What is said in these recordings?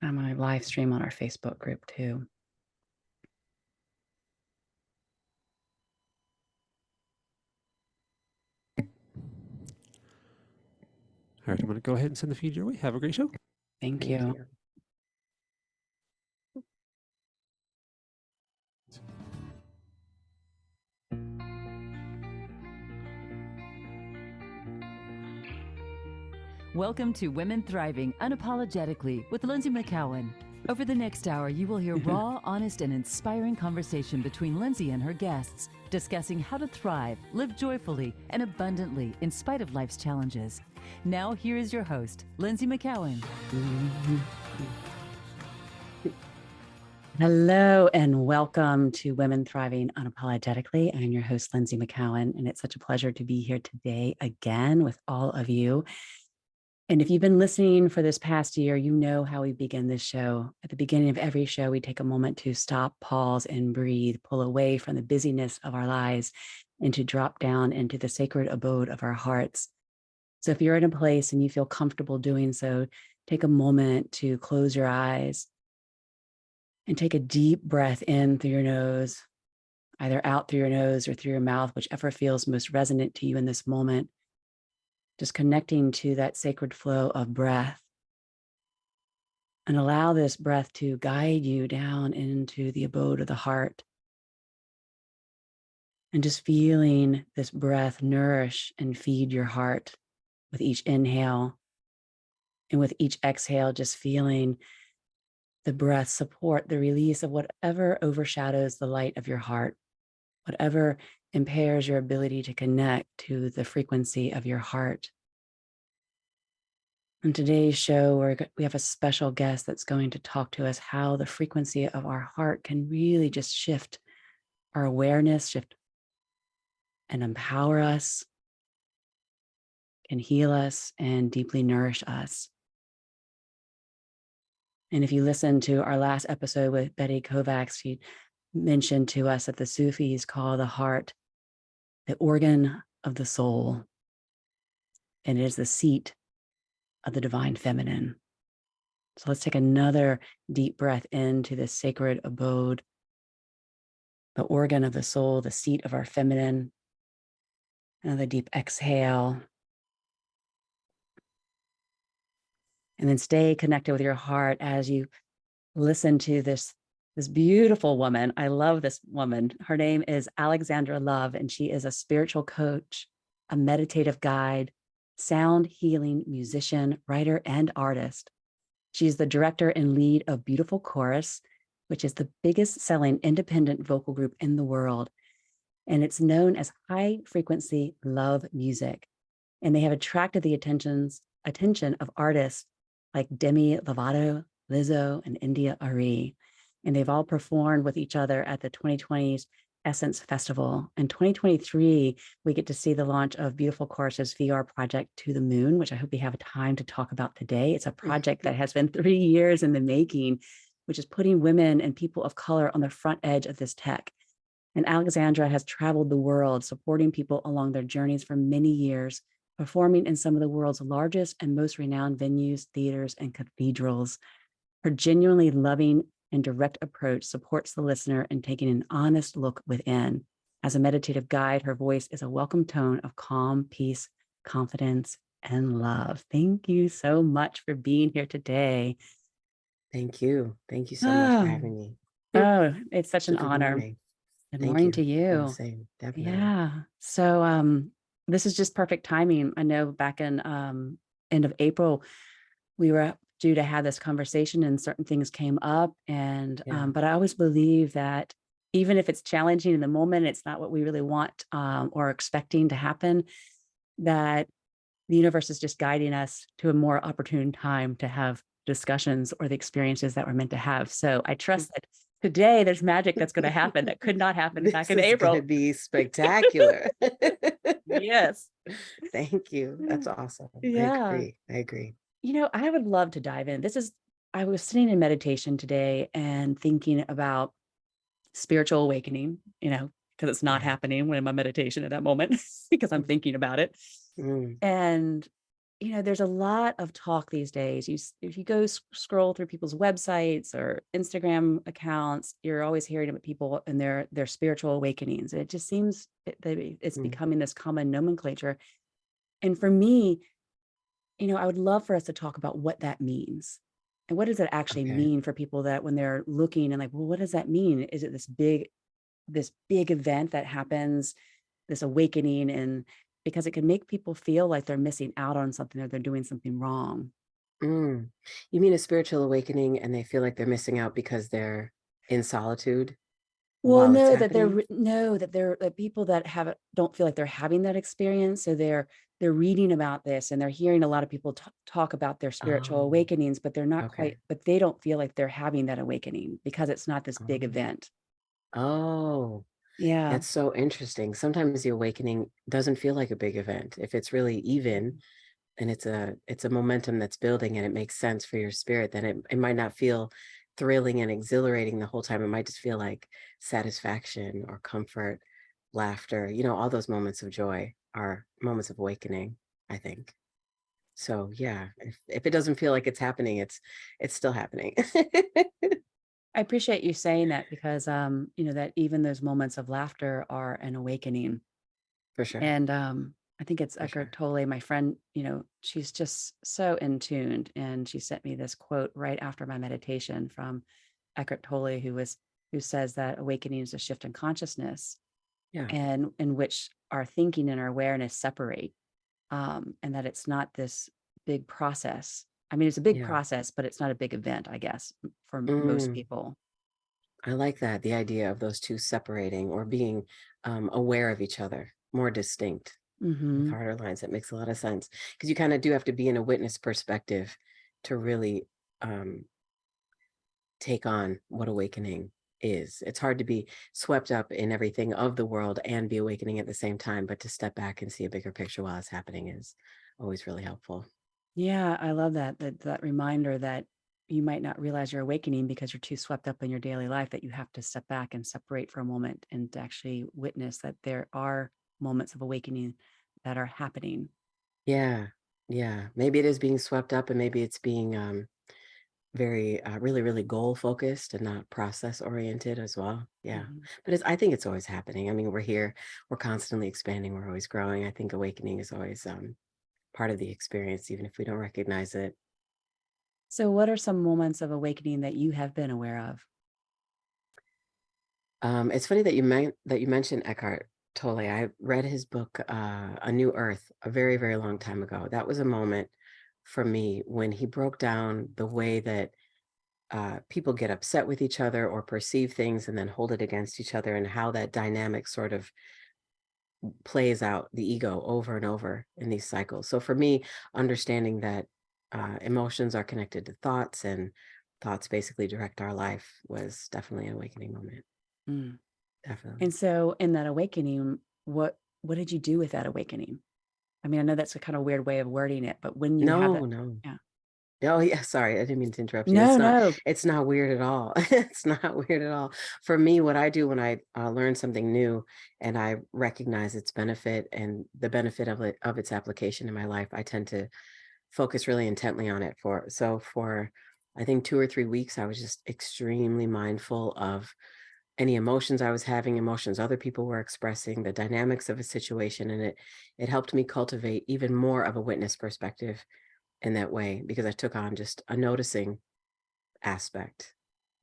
I'm on a live stream on our Facebook group too. All right, I'm going to go ahead and send the feed your way. Have a great show. Thank you. Welcome to Women Thriving Unapologetically with Lynsie McKeown. Over the next hour, you will hear raw, honest, and inspiring conversation between Lynsie and her guests, discussing how to thrive, live joyfully, and abundantly in spite of life's challenges. Now, here is your host, Lynsie McKeown. Hello and welcome to Women Thriving Unapologetically. I'm your host, Lynsie McKeown, and it's such a pleasure to be here today again with all of you. And if you've been listening for this past year, you know how we begin this show. At the beginning of every show, we take a moment to stop, pause, and breathe, pull away from the busyness of our lives, and to drop down into the sacred abode of our hearts. So if you're in a place and you feel comfortable doing so, take a moment to close your eyes and take a deep breath in through your nose, either out through your nose or through your mouth, whichever feels most resonant to you in this moment. Just connecting to that sacred flow of breath. And allow this breath to guide you down into the abode of the heart. And just feeling this breath nourish and feed your heart with each inhale. And with each exhale, just feeling the breath support the release of whatever overshadows the light of your heart, whatever impairs your ability to connect to the frequency of your heart. On today's show, we have a special guest that's going to talk to us how the frequency of our heart can really just shift our awareness, shift and empower us, can heal us, and deeply nourish us. And if you listen to our last episode with Betty Kovacs, she mentioned to us that the Sufis call the heart the organ of the soul, and it is the seat of the divine feminine. So let's take another deep breath into this sacred abode, the organ of the soul, the seat of our feminine. Another deep exhale. And then stay connected with your heart as you listen to this beautiful woman. I love this woman. Her name is Alexandra Love, and she is a spiritual coach, a meditative guide, sound healing musician, writer, and artist. She's the director and lead of Beautiful Chorus, which is the biggest selling independent vocal group in the world. And it's known as high frequency love music. And they have attracted the attention of artists like Demi Lovato, Lizzo, and India Arie. And they've all performed with each other at the 2020's Essence Festival. In 2023, we get to see the launch of Beautiful Chorus's VR project To the Moon, which I hope we have time to talk about today. It's a project that has been 3 years in the making, which is putting women and people of color on the front edge of this tech. And Alexandra has traveled the world, supporting people along their journeys for many years, performing in some of the world's largest and most renowned venues, theaters, and cathedrals. Her genuinely loving and direct approach supports the listener in taking an honest look within. As a meditative guide, her voice is a welcome tone of calm, peace, confidence, and love. Thank you so much for being here today. Thank you. Thank you so much for having me. Oh, it's such an honor. Morning. Good morning to you. Same, definitely. Yeah. So this is just perfect timing. I know back in end of April, we were due to have this conversation and certain things came up. And but I always believe that even if it's challenging in the moment, it's not what we really want or expecting to happen, that the universe is just guiding us to a more opportune time to have discussions or the experiences that we're meant to have. So I trust that today there's magic that's going to happen that could not happen back in April. It's going to be spectacular. Yes. Thank you. That's awesome. Yeah. I agree. You know, I would love to dive in. I was sitting in meditation today and thinking about spiritual awakening, because it's not happening when I'm in meditation at that moment because I'm thinking about it. And, there's a lot of talk these days. If you go scroll through people's websites or Instagram accounts, you're always hearing about people and their spiritual awakenings. And it just seems that it's becoming this common nomenclature. And for me, I would love for us to talk about what that means. And what does it actually Okay. mean for people that when they're looking and like, well, what does that mean? Is it this big event that happens, this awakening? And because it can make people feel like they're missing out on something or they're doing something wrong. Mm. You mean a spiritual awakening and they feel like they're missing out because they're in solitude Well, while it's no, that happening? that people that don't feel like they're having that experience. So they're reading about this and they're hearing a lot of people talk about their spiritual Oh, awakenings, but they're not okay. quite, but they don't feel like they're having that awakening because it's not this big Oh, event. oh, Yeah. that's so interesting. Sometimes the awakening doesn't feel like a big event. If it's really even and it's a momentum that's building and it makes sense for your spirit, then it might not feel thrilling and exhilarating the whole time. It might just feel like satisfaction or comfort, laughter. All those moments of joy are moments of awakening, I think. So yeah, if it doesn't feel like it's happening, it's still happening. I appreciate you saying that because, that even those moments of laughter are an awakening. For sure. And I think it's For Eckhart sure. Tolle, my friend, she's just so in tuned. And she sent me this quote right after my meditation from Eckhart Tolle, who says that awakening is a shift in consciousness Yeah. and in which our thinking and our awareness separate. And that it's not this big process. I mean, it's a big Yeah. process, but it's not a big event, I guess, for most Mm, people. I like that. The idea of those two separating or being aware of each other, more distinct with Hmm. harder lines. That makes a lot of sense because you kind of do have to be in a witness perspective to really um, take on what awakening is. It's hard to be swept up in everything of the world and be awakening at the same time, but to step back and see a bigger picture while it's happening is always really helpful. Yeah, I love that reminder that you might not realize you're awakening because you're too swept up in your daily life, that you have to step back and separate for a moment and to actually witness that there are moments of awakening that are happening. Yeah. Yeah. Maybe it is being swept up and maybe it's being very really really goal focused and not process oriented as well. Yeah, Mhm. but I think it's always happening. I mean, we're here, we're constantly expanding, we're always growing. I think awakening is always part of the experience, even if we don't recognize it. So, what are some moments of awakening that you have been aware of? It's funny that you mentioned Eckhart Tolle. I read his book A New Earth a very very long time ago. That was a moment for me when he broke down the way that people get upset with each other or perceive things and then hold it against each other, and how that dynamic sort of plays out the ego over and over in these cycles. So for me, understanding that emotions are connected to thoughts and thoughts basically direct our life was definitely an awakening moment. Mm. Definitely. And so, in that awakening, what did you do with that awakening? I mean, I know that's a kind of weird way of wording it, but when you have No, that, no. yeah, Oh yeah, sorry, I didn't mean to interrupt you. no, no, It's not weird at all. It's not weird at all. For me, what I do when I learn something new and I recognize its benefit and the benefit of its application in my life, I tend to focus really intently on it. For I think 2 or 3 weeks, I was just extremely mindful of any emotions I was having, emotions other people were expressing, the dynamics of a situation, and it helped me cultivate even more of a witness perspective in that way because I took on just a noticing aspect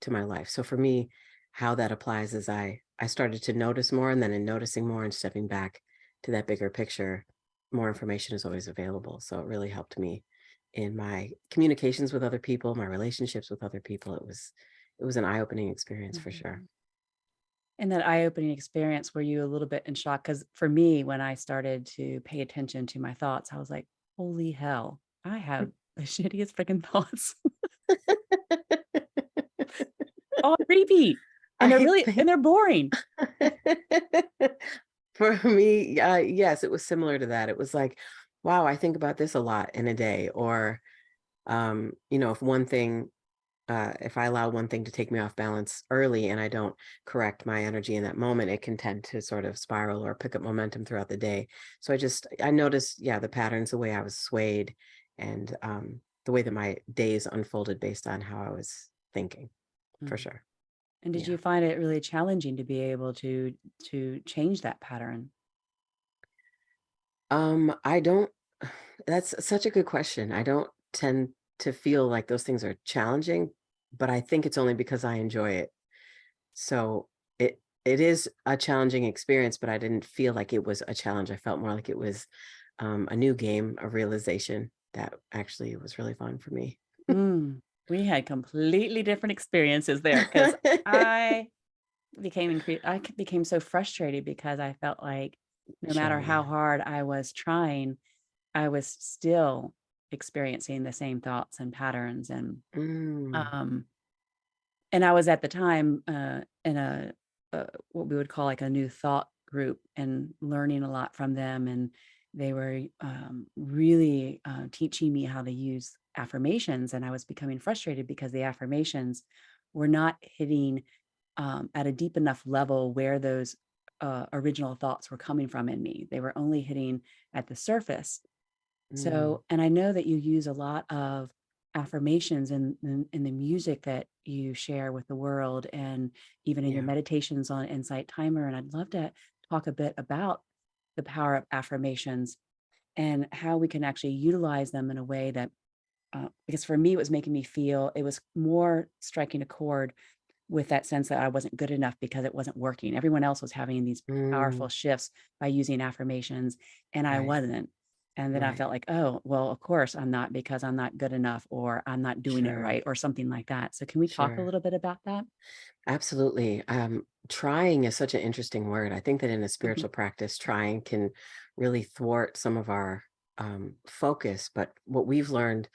to my life. So for me, how that applies is I started to notice more, and then in noticing more and stepping back to that bigger picture, more information is always available. So it really helped me in my communications with other people, my relationships with other people. It was an eye-opening experience for sure. Mhm. In that eye-opening experience, were you a little bit in shock? Because for me, when I started to pay attention to my thoughts, I was like, holy hell, I have the shittiest freaking thoughts. On repeat. And I think they're boring. for me, yes, it was similar to that. It was like, wow, I think about this a lot in a day. Or if one thing if I allow one thing to take me off balance early and I don't correct my energy in that moment, it can tend to sort of spiral or pick up momentum throughout the day. So I noticed, yeah, the patterns, the way I was swayed, and the way that my days unfolded based on how I was thinking, for Mhm. sure. And did Yeah. you find it really challenging to be able to change that pattern? I don't, that's such a good question. I don't tend to feel like those things are challenging, but I think it's only because I enjoy it. So it is a challenging experience, but I didn't feel like it was a challenge. I felt more like it was a new game, a realization that actually was really fun for me. Mm, we had completely different experiences there because I became so frustrated because I felt like no matter Sure, how yeah. hard I was trying, I was still experiencing the same thoughts and patterns. Mm, Um, and I was at the time in what we would call like a new thought group and learning a lot from them. And they were really teaching me how to use affirmations. And I was becoming frustrated because the affirmations were not hitting at a deep enough level where those original thoughts were coming from in me. They were only hitting at the surface. mm, So, and I know that you use a lot of affirmations in the music that you share with the world and even in your yeah. meditations on Insight Timer. And I'd love to talk a bit about the power of affirmations and how we can actually utilize them in a way that, because for me, it was making me feel it was more striking a chord with that sense that I wasn't good enough because it wasn't working. Everyone else was having these powerful Mm, shifts by using affirmations, and I right, wasn't. And then I right. felt like, oh, well, of course I'm not because I'm not good enough or I'm not doing it Sure, right or something like that. So can we talk a sure. little bit about that? Absolutely. Trying is such an interesting word. I think that in a Mhm. spiritual practice, trying can really thwart some of our focus. But what we've learned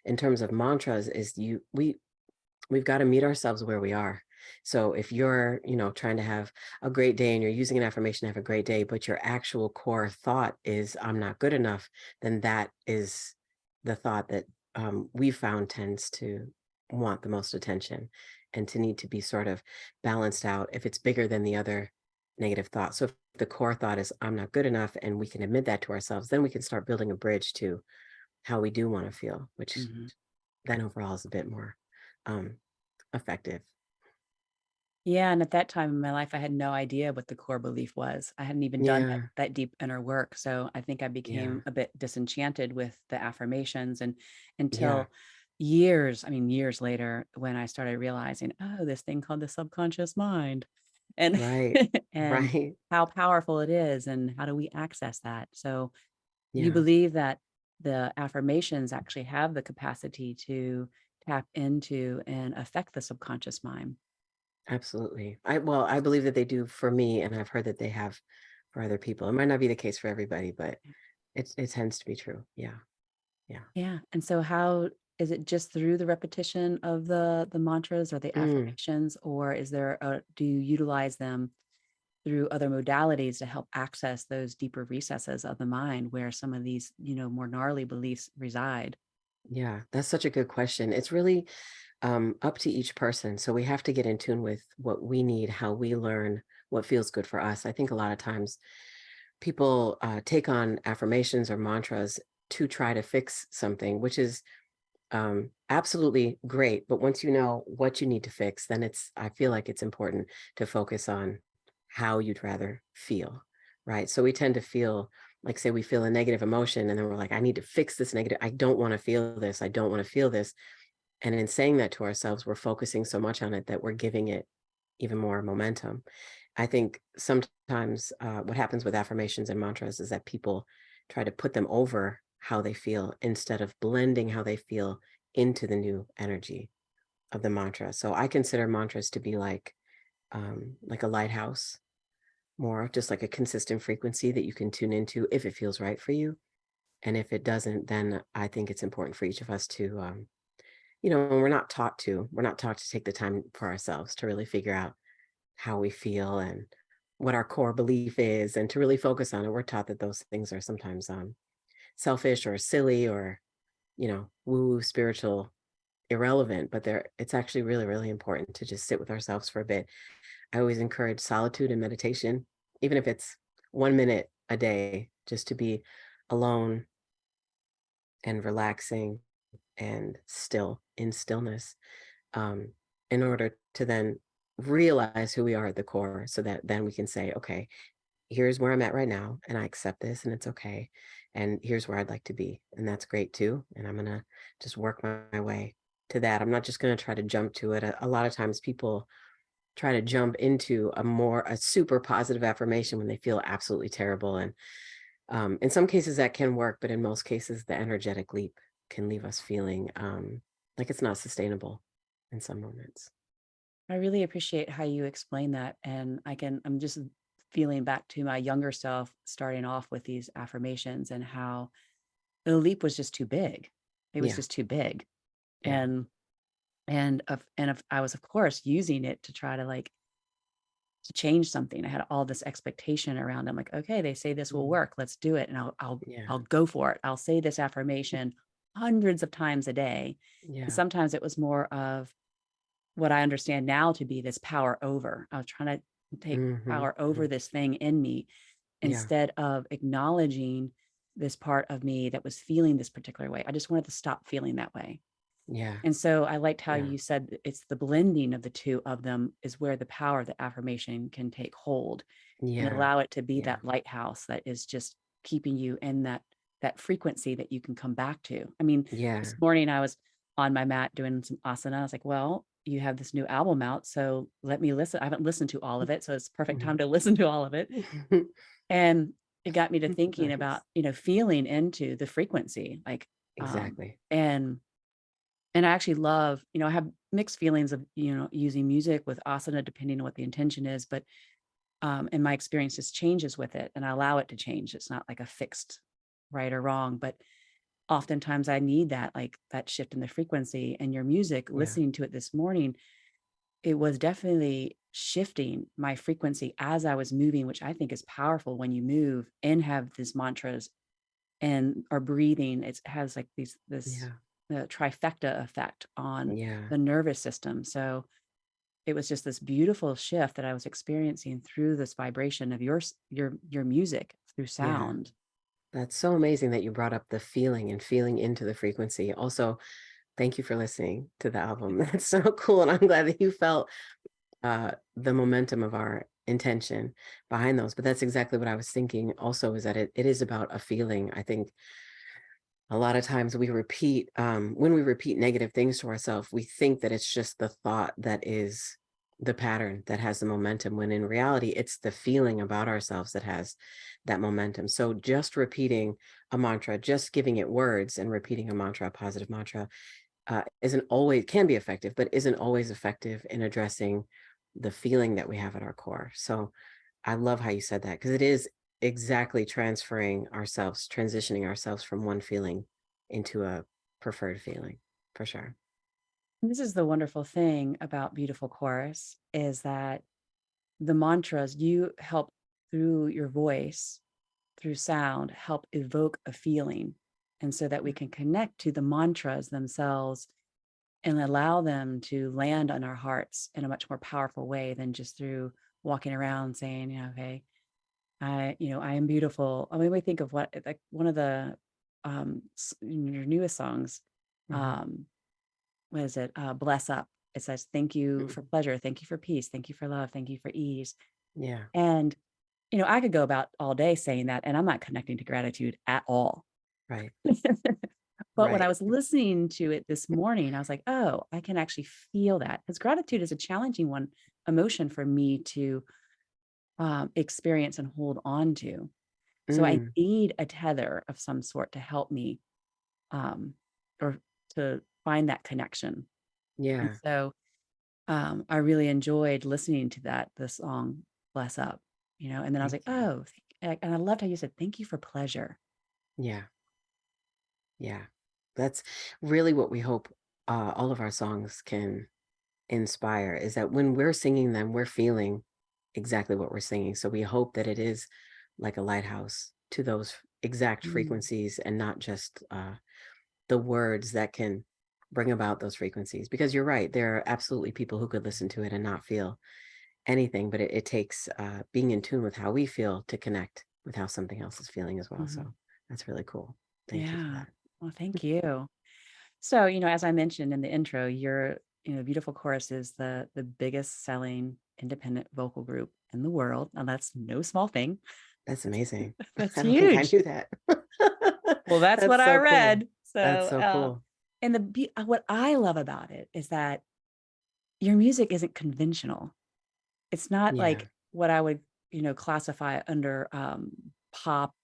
in terms of mantras is we've got to meet ourselves where we are. So if you're, trying to have a great day and you're using an affirmation to have a great day, but your actual core thought is I'm not good enough, then that is the thought that we found tends to want the most attention and to need to be sort of balanced out if it's bigger than the other negative thought. So if the core thought is I'm not good enough and we can admit that to ourselves, then we can start building a bridge to how we do want to feel, which Mhm. then overall is a bit more um, effective. Yeah, and at that time in my life, I had no idea what the core belief was. I hadn't even done Yeah, that deep inner work. So I think I yeah, became a bit disenchanted with the affirmations and yeah, until years, I mean, years later, when I started realizing, oh, this thing called the subconscious mind and right, and right, how powerful it is and how do we access that. So you yeah, believe that the affirmations actually have the capacity to tap into and affect the subconscious mind. absolutely. I believe that they do for me, and I've heard that they have for other people. It might not be the case for everybody, but it tends to be true. Yeah, yeah. Yeah, and so how is it just through the repetition of the mantras or the Mm, affirmations, or is there a do you utilize them through other modalities to help access those deeper recesses of the mind where some of these, more gnarly beliefs reside? yeah, that's such a good question. It's really up to each person. So we have to get in tune with what we need, how we learn, what feels good for us. I think a lot of times people take on affirmations or mantras to try to fix something, which is absolutely great. But once you know what you need to fix, then I feel like it's important to focus on how you'd rather feel, right? So we tend to feel like, say, we feel a negative emotion and then we're like, I need to fix this negative. I don't want to feel this. I don't want to feel this. And in saying that to ourselves, we're focusing so much on it that we're giving it even more momentum. I think sometimes what happens with affirmations and mantras is that people try to put them over how they feel instead of blending how they feel into the new energy of the mantra. So I consider mantras to be like a lighthouse, more just like a consistent frequency that you can tune into if it feels right for you. And if it doesn't, then I think it's important for each of us to we're not taught to take the time for ourselves to really figure out how we feel and what our core belief is and to really focus on it. We're taught that those things are sometimes selfish or silly or, woo spiritual irrelevant, but it's actually really, really important to just sit with ourselves for a bit. I always encourage solitude and meditation, even if it's 1 minute a day, just to be alone and relaxing and still in stillness, um, in order to then realize who we are at the core, so that then we can say, okay, here's where I'm at right now, and I accept this, and it's okay. And here's where I'd like to be. And that's great too. And I'm going to just work my way to that. I'm not just going to try to jump to it. A lot of times people try to jump into a super positive affirmation when they feel absolutely terrible. And in some cases that can work, but in most cases, the energetic leap can leave us feeling like it's not sustainable in some moments. I really appreciate how you explain that. And I'm just feeling back to my younger self starting off with these affirmations and how the leap was just too big. It was Yeah. just too big. Yeah. And if I was, of course, using it to try to to change something. I had all this expectation around. I'm like, okay, they say this will work. Let's do it. And Yeah. I'll go for it. I'll say this affirmation hundreds of times a day. Yeah. And sometimes it was more of what I understand now to be this power over. I was trying to take power over this thing in me Yeah. instead of acknowledging this part of me that was feeling this particular way. I just wanted to stop feeling that way. Yeah. And so I liked how Yeah. you said it's the blending of the two of them is where the power of the affirmation can take hold and Yeah. allow it to be Yeah. that lighthouse that is just keeping you in that frequency that you can come back to. I mean, Yeah. this morning I was on my mat doing some asana. I was like, well, you have this new album out, so let me listen. I haven't listened to all of it, so it's perfect time to listen to all of it. And it got me to thinking Nice. about, feeling into the frequency, Exactly. and I actually love, I have mixed feelings of, using music with asana, depending on what the intention is, but and my experience just changes with it and I allow it to change. It's not like a fixed right or wrong, but oftentimes I need that shift in the frequency. And your music, Yeah. listening to it this morning, it was definitely shifting my frequency as I was moving, which I think is powerful when you move and have these mantras and are breathing. It has like this Yeah. trifecta effect on Yeah. the nervous system. So it was just this beautiful shift that I was experiencing through this vibration of your music through Yeah. sound. That's so amazing that you brought up the feeling and feeling into the frequency. Also, thank you for listening to the album. That's so cool. And I'm glad that you felt the momentum of our intention behind those. But that's exactly what I was thinking also, is that it is about a feeling. I think a lot of times we repeat, when we repeat negative things to ourselves, we think that it's just the thought that is the pattern that has the momentum, when in reality, it's the feeling about ourselves that has that momentum. So just repeating a mantra, just giving it words and repeating a mantra, a positive mantra, isn't always, can be effective, but isn't always effective in addressing the feeling that we have at our core. So I love how you said that, because it is exactly transferring ourselves, transitioning ourselves from one feeling into a preferred feeling, for sure. This is the wonderful thing about Beautiful Chorus is that the mantras you help through your voice, through sound, help evoke a feeling. And so that we can connect to the mantras themselves and allow them to land on our hearts in a much more powerful way than just through walking around saying, okay, I am beautiful. I mean, we think of what, like one of the, your newest songs, Mhm. um, what is it? Bless Up. It says, thank you for pleasure. Thank you for peace. Thank you for love. Thank you for ease. Yeah, And, I could go about all day saying that, and I'm not connecting to gratitude at all. right, But when I right. was listening to it this morning, I was like, oh, I can actually feel that, because gratitude is a challenging emotion for me to experience and hold on to. So I Mm, need a tether of some sort to help me um, or to find that connection. And yeah, so I really enjoyed listening to the song Bless Up, and then I was thank like, you. oh, and I loved how you said, thank you for pleasure. Yeah, yeah. That's really what we hope all of our songs can inspire, is that when we're singing them, we're feeling exactly what we're singing. So we hope that it is like a lighthouse to those exact Mm. frequencies, and not just the words that can bring about those frequencies. Because you're right, there are absolutely people who could listen to it and not feel anything, but it takes being in tune with how we feel to connect with how something else is feeling as well. So that's really cool. Thank you for Yeah. that. Well, thank you. So, as I mentioned in the intro, your, Beautiful Chorus is the biggest selling independent vocal group in the world. Now that's no small thing. That's amazing. That's I don't think I huge. knew that. Well, that's what That's I so cool. read. That's So, so cool. and what I love about it is that your music isn't conventional. It's not Yeah. like what I would, classify under pop,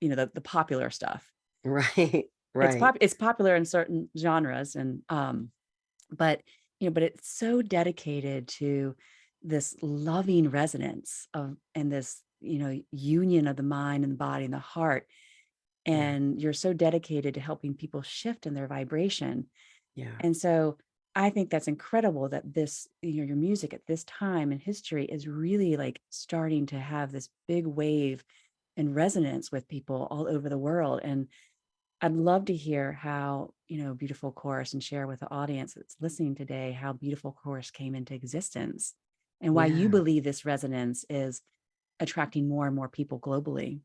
the popular stuff. Right. Right. It's popular in certain genres, and but but it's so dedicated to this loving resonance of, and this union of the mind and the body and the heart, Yeah. and you're so dedicated to helping people shift in their vibration. Yeah. And so I think that's incredible that this, your music at this time in history is really like starting to have this big wave and resonance with people all over the world. And I'd love to hear how, Beautiful Chorus, and share with the audience that's listening today how Beautiful Chorus came into existence and why you Yeah. believe this resonance is attracting more and more people globally.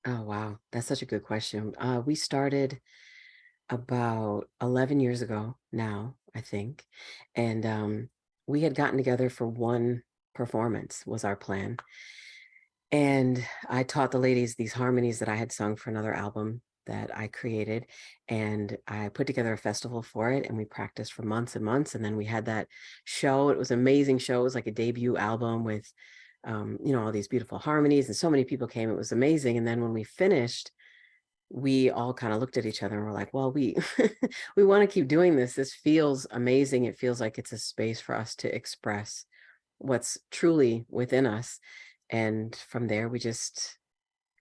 Oh, wow. That's such a good question. We started about 11 years ago now, I think. And we had gotten together for one performance was our plan. And I taught the ladies these harmonies that I had sung for another album that I created. And I put together a festival for it, and we practiced for months and months. And then we had that show. It was an amazing show. It was like a debut album with, all these beautiful harmonies, and so many people came. It was amazing. And then when we finished, we all kind of looked at each other and were like, well, we we want to keep doing this. This feels amazing. It feels like it's a space for us to express what's truly within us. And from there, we just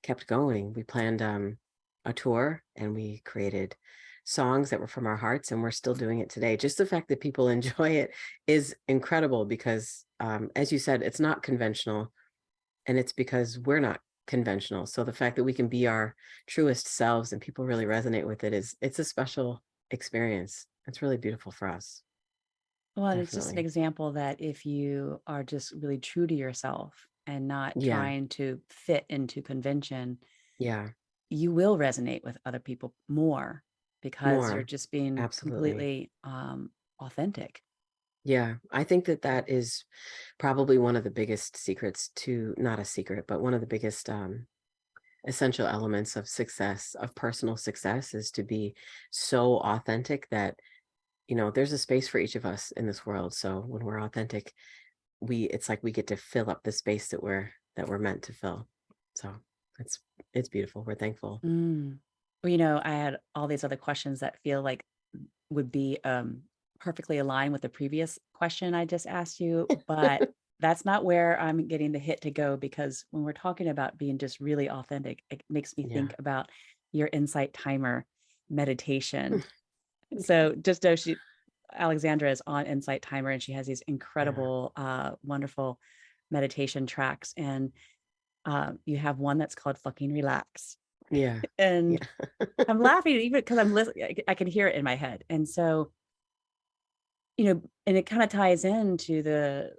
kept going. We planned a tour, and we created songs that were from our hearts, and we're still doing it today. Just the fact that people enjoy it is incredible because, as you said, it's not conventional, and it's because we're not conventional. So the fact that we can be our truest selves and people really resonate with it's a special experience. It's really beautiful for us. Well, and it's just an Definitely. example that if you are just really true to yourself and not Yeah. trying to fit into convention, Yeah. you will resonate with other people more because you're More. just being Absolutely. completely authentic. Yeah. I think that is probably one of the biggest secrets to, not a secret, but one of the biggest essential elements of success, of personal success, is to be so authentic that, there's a space for each of us in this world. So when we're authentic, it's like we get to fill up the space that we're meant to fill. So it's it's beautiful. We're thankful. Mm. Well, I had all these other questions that feel like would be perfectly aligned with the previous question I just asked you, but that's not where I'm getting the hit to go, because when we're talking about being just really authentic, it makes me Yeah. think about your insight timer meditation. So just know Alexandra is on Insight Timer, and she has these Yeah. incredible, wonderful meditation tracks. And you have one that's called Fucking Relax. Yeah. And Yeah. I'm laughing even because I'm listening. I can hear it in my head. And so, and it kind of ties into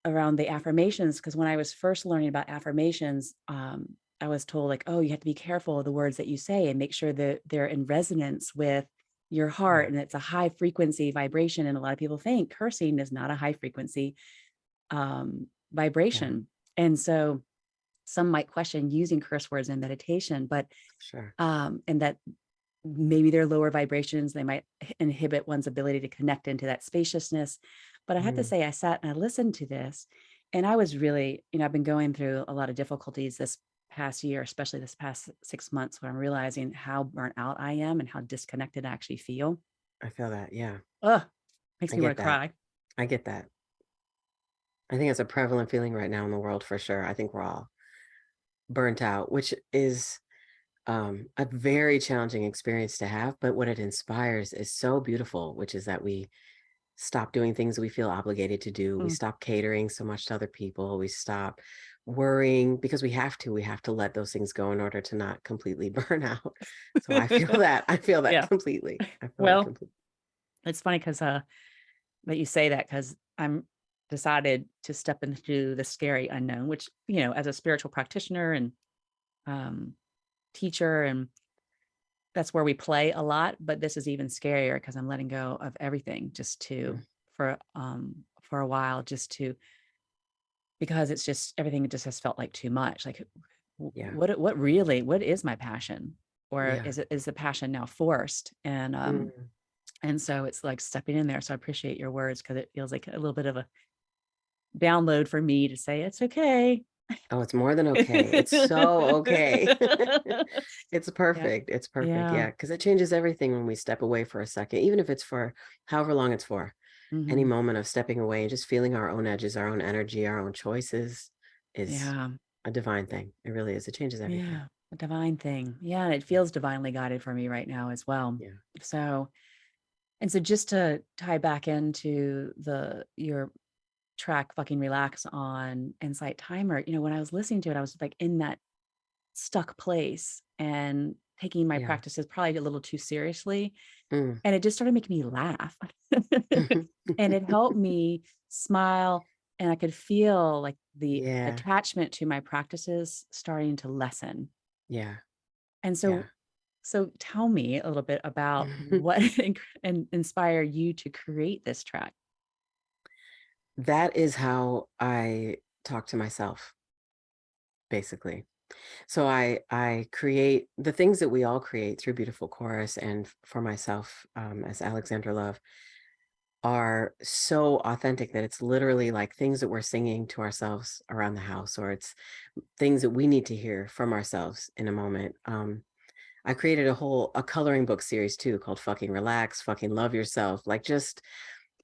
around the affirmations, because when I was first learning about affirmations, I was told like, oh, you have to be careful of the words that you say and make sure that they're in resonance with your heart, Yeah. and it's a high frequency vibration. And a lot of people think cursing is not a high frequency Yeah. vibration. And so some might question using curse words in meditation, but Sure. and that maybe they're lower vibrations, they might inhibit one's ability to connect into that spaciousness. But I have to Mm. say, I sat and I listened to this, and I was really, I've been going through a lot of difficulties this past year, especially this past 6 months, where I'm realizing how burnt out I am and how disconnected I actually feel. I feel that. Yeah. Ugh, makes I me want get to that. cry. I get that. I think it's a prevalent feeling right now in the world for sure. I think we're all burnt out, which is a very challenging experience to have. But what it inspires is so beautiful, which is that we stop doing things we feel obligated to do. We Mm. stop catering so much to other people. We stop worrying because we have to. We have to let those things go in order to not completely burn out. So I feel that. I feel that Yeah. completely. I feel that Well, completely. It's funny because that you say that, because I'm decided to step into the scary unknown, which, as a spiritual practitioner and um, teacher, and that's where we play a lot. But this is even scarier because I'm letting go of everything just to Mm. for a while, just to, because it's just everything just has felt like too much. Like, Yeah. what is my passion, or Yeah. is the passion now forced? Mm. And so it's like stepping in there. So I appreciate your words, because it feels like a little bit of a download for me to say it's okay. Oh, it's more than okay. It's so okay. It's Yeah. perfect. It's perfect. Yeah. Yeah, because it changes everything when we step away for a second, even if it's for however long it's for. Any Hmm. moment of stepping away and just feeling our own edges, our own energy, our own choices is Yeah. a divine thing. It really is. It changes everything. Yeah. A divine thing. Yeah. And it feels divinely guided for me right now as well. Yeah. So, and so just to tie back into your track, fucking relax on Insight Timer, when I was listening to it, I was like in that stuck place and taking my Yeah. practices probably a little too seriously. Mm. And it just started making me laugh. And it helped me smile. And I could feel like the Yeah. attachment to my practices starting to lessen. Yeah. And Yeah. so tell me a little bit about what and inspired you to create this track. That is how I talk to myself, basically. So I create the things that we all create through Beautiful Chorus, and for myself, as Alexandra Love, are so authentic that it's literally like things that we're singing to ourselves around the house, or it's things that we need to hear from ourselves in a moment. I created a coloring book series too, called Fucking Relax, Fucking Love Yourself, like just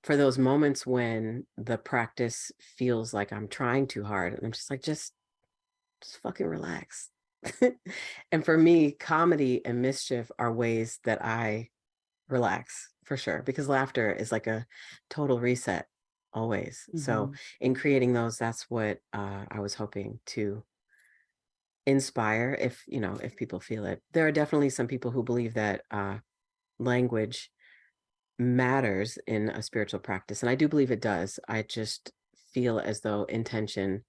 for those moments when the practice feels like I'm trying too hard, and I'm just like, just fucking relax. And for me, comedy and mischief are ways that I relax, for sure, because laughter is like a total reset always. So Hmm. in creating those, that's what I was hoping to inspire, if if people feel it. There are definitely some people who believe that language matters in a spiritual practice, and I do believe it does. I just feel as though intention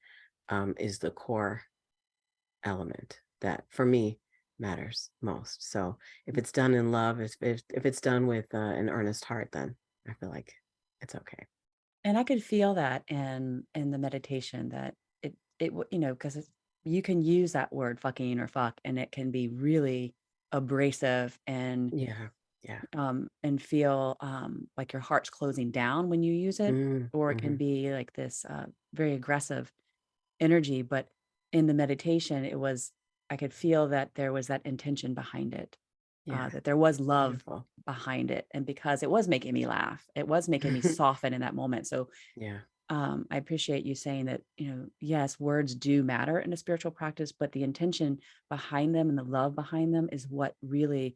is the core element that for me matters most. So if it's done in love, if it's done with an earnest heart, then I feel like it's okay. And I could feel that in the meditation, that because you can use that word fucking or fuck, and it can be really abrasive Yeah. Yeah. and feel like your heart's closing down when you use it, or it can Mm-hmm. be like this very aggressive energy. But in the meditation, I could feel that there was that intention behind it, Yeah. that there was love Beautiful. behind it. And because it was making me laugh, it was making me soften in that moment. So Yeah. I appreciate you saying that, yes, words do matter in a spiritual practice, but the intention behind them and the love behind them is what really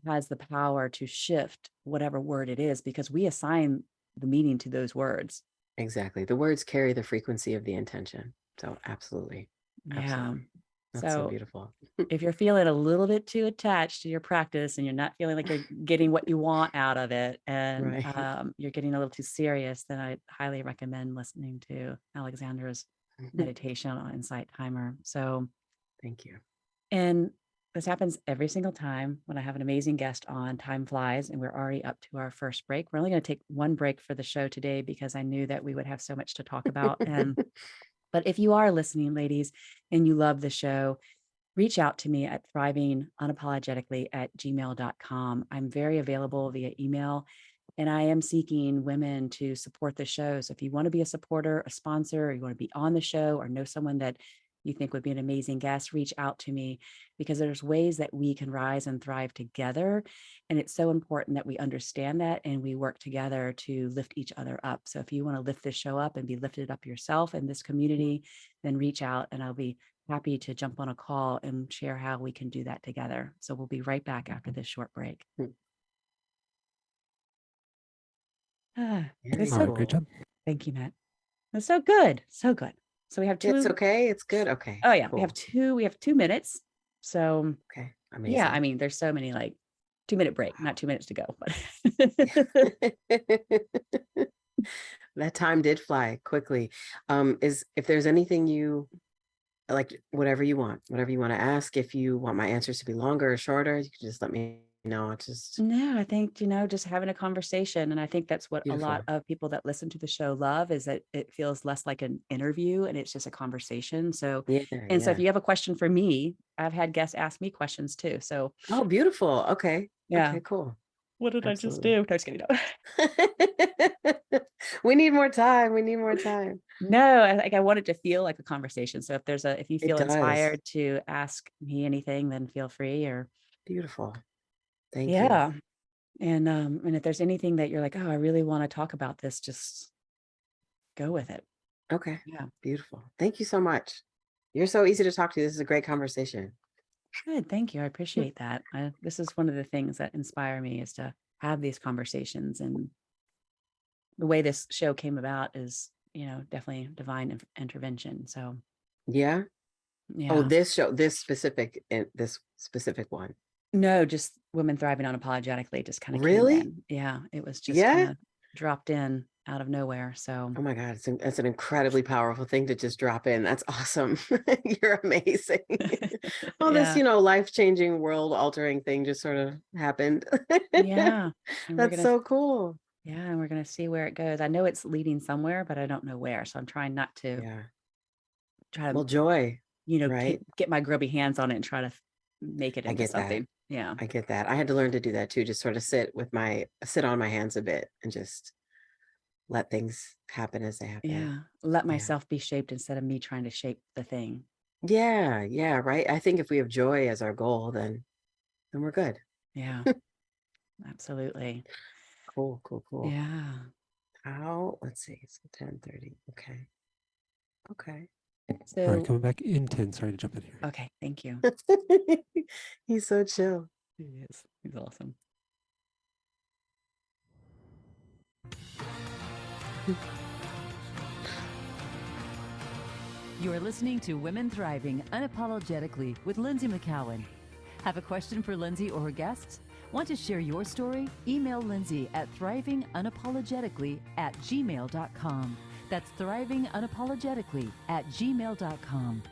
has the power to shift whatever word it is, because we assign the meaning to those words. Exactly. The words carry the frequency of the intention. So absolutely. Yeah. Absolutely. That's so So beautiful. if you're feeling a little bit too attached to your practice and you're not feeling like you're getting what you want out of it, and Right. you're getting a little too serious, then I highly recommend listening to Alexandra's meditation on Insight Timer. So, Thank you. and this happens every single time when I have an amazing guest on. Time flies, and we're already up to our first break. We're only going to take one break for the show today because I knew that we would have so much to talk about. But if you are listening, ladies, and you love the show, reach out to me at thrivingunapologetically@gmail.com. I'm very available via email, and I am seeking women to support the show. So if you want to be a supporter, a sponsor, or you want to be on the show, or know someone that you think would be an amazing guest, reach out to me, because there's ways that we can rise and thrive together. And it's so important that we understand that and we work together to lift each other up. So if you want to lift this show up and be lifted up yourself in this community, then reach out, and I'll be happy to jump on a call and share how we can do that together. So we'll be right back after this short break. Very It's All right, so, great cool. job. thank you, Matt. It's so good. So good. So we have It's two. okay. It's good. Okay. Oh yeah, Cool. we have 2 minutes. So Okay. yeah, I Amazing. mean, there's so many like 2-minute break, not 2 minutes to go. But That time did fly quickly. If there's anything you like, whatever you want to ask, if you want my answers to be longer or shorter, you can just let me know. It's just no, I think, just having a conversation. And I think that's what a lot beautiful. of people that listen to the show love, is that it feels less like an interview and it's just a conversation. So, Yeah, and so if yeah. you have a question for me, I've had guests ask me questions too. So Oh, beautiful. Okay. yeah. Okay, cool. What did I just Absolutely. do? No, just kidding. No. We need more time. We need more time. No, I want it to feel like a conversation. So if you It feel does. inspired to ask me anything, then feel free. Or Beautiful. Thank you. yeah. And if there's anything that you're like, oh, I really want to talk about this, just go with it. Okay. Yeah. Beautiful. Thank you so much. You're so easy to talk to. This is a great conversation. Good. Thank you. I appreciate that. This is one of the things that inspire me, is to have these conversations. And the way this show came about is, definitely divine intervention. So Yeah. Oh, yeah. this show, this specific one. No, just Women Thriving Unapologetically just kind of came Really? in. Yeah. It was just kind Yeah. of dropped in out of nowhere. So Oh my God, it's an incredibly powerful thing to just drop in. That's awesome. You're amazing. All this, yeah. life-changing, world-altering thing just sort of happened. Yeah. And That's so cool. we're gonna see where it goes. I know it's leading somewhere, but I don't know where. So I'm trying not to Yeah. try to, Well, joy, right? get my grubby hands on it and try to make it I into get that. something. Yeah. I get that. I had to learn to do that too, just sort of sit on my hands a bit and just let things happen as they happen. Yeah. Let Yeah. myself be shaped instead of me trying to shape the thing. Yeah, yeah, right. I think if we have joy as our goal, then we're good. Yeah. Absolutely. Cool, cool, cool. Yeah. Let's see, it's 10:30. Okay. Okay. All right, So, coming back in 10. Sorry to jump in here. okay. Thank you. He's so chill. He is. He's awesome. You're listening to Women Thriving Unapologetically with Lynsie McKeown. Have a question for Lynsie or her guests? Want to share your story? Email Lynsie at thrivingunapologetically@gmail.com. That's thrivingunapologetically@gmail.com.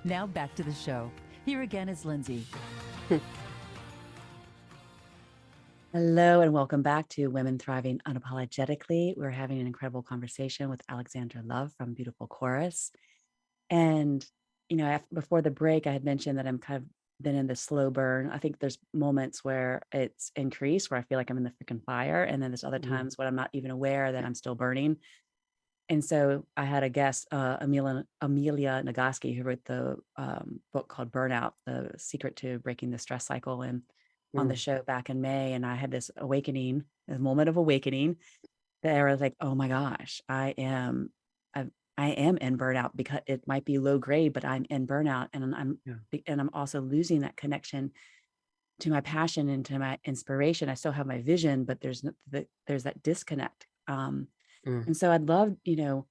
Now back to the show. Here again is Lynsie. Hello and welcome back to Women Thriving Unapologetically. We're having an incredible conversation with Alexandra Love from Beautiful Chorus. And, before the break, I had mentioned that I'm kind of been in the slow burn. I think there's moments where it's increased, where I feel like I'm in the freaking fire. And then there's other times when I'm not even aware that I'm still burning. And so I had a guest, Amelia Nagoski, who wrote the book called Burnout, The Secret to Breaking the Stress Cycle, and on the show back in May. And I had this awakening, a moment of awakening, that I was like, oh my gosh, I am in burnout, because it might be low grade, but I'm in burnout. And I'm also losing that connection to my passion and to my inspiration. I still have my vision, but there's that disconnect. And so I'd love, to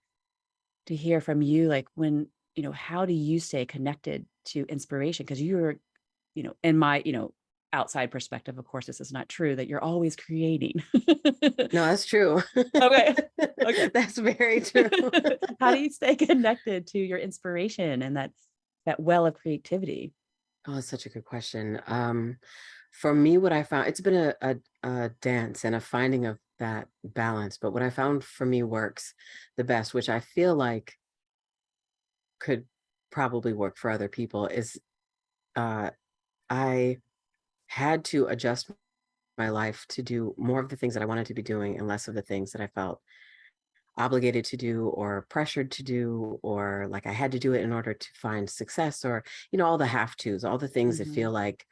hear from you, like, when, how do you stay connected to inspiration? Because you're, in my, outside perspective, of course, this is not true, that you're always creating. No, that's true. Okay. Okay. That's very true. How do you stay connected to your inspiration and that well of creativity? Oh, that's such a good question. For me, what I found, it's been a dance and a finding of that balance, but what I found for me works the best, which I feel like could probably work for other people, is I had to adjust my life to do more of the things that I wanted to be doing and less of the things that I felt obligated to do or pressured to do, or like I had to do it in order to find success, or all the have tos, all the things that feel like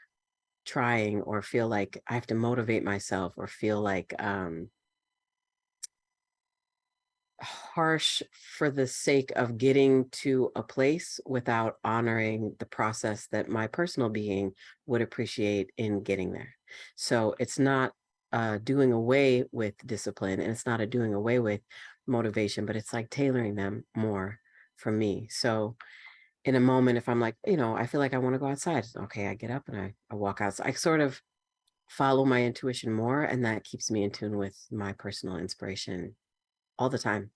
trying, or feel like I have to motivate myself, or feel like harsh for the sake of getting to a place without honoring the process that my personal being would appreciate in getting there. So it's not doing away with discipline, and it's not a doing away with motivation, but it's like tailoring them more for me. So in a moment, if I'm like, I feel like I want to go outside, okay, I get up and I walk outside. I sort of follow my intuition more, and that keeps me in tune with my personal inspiration all the time,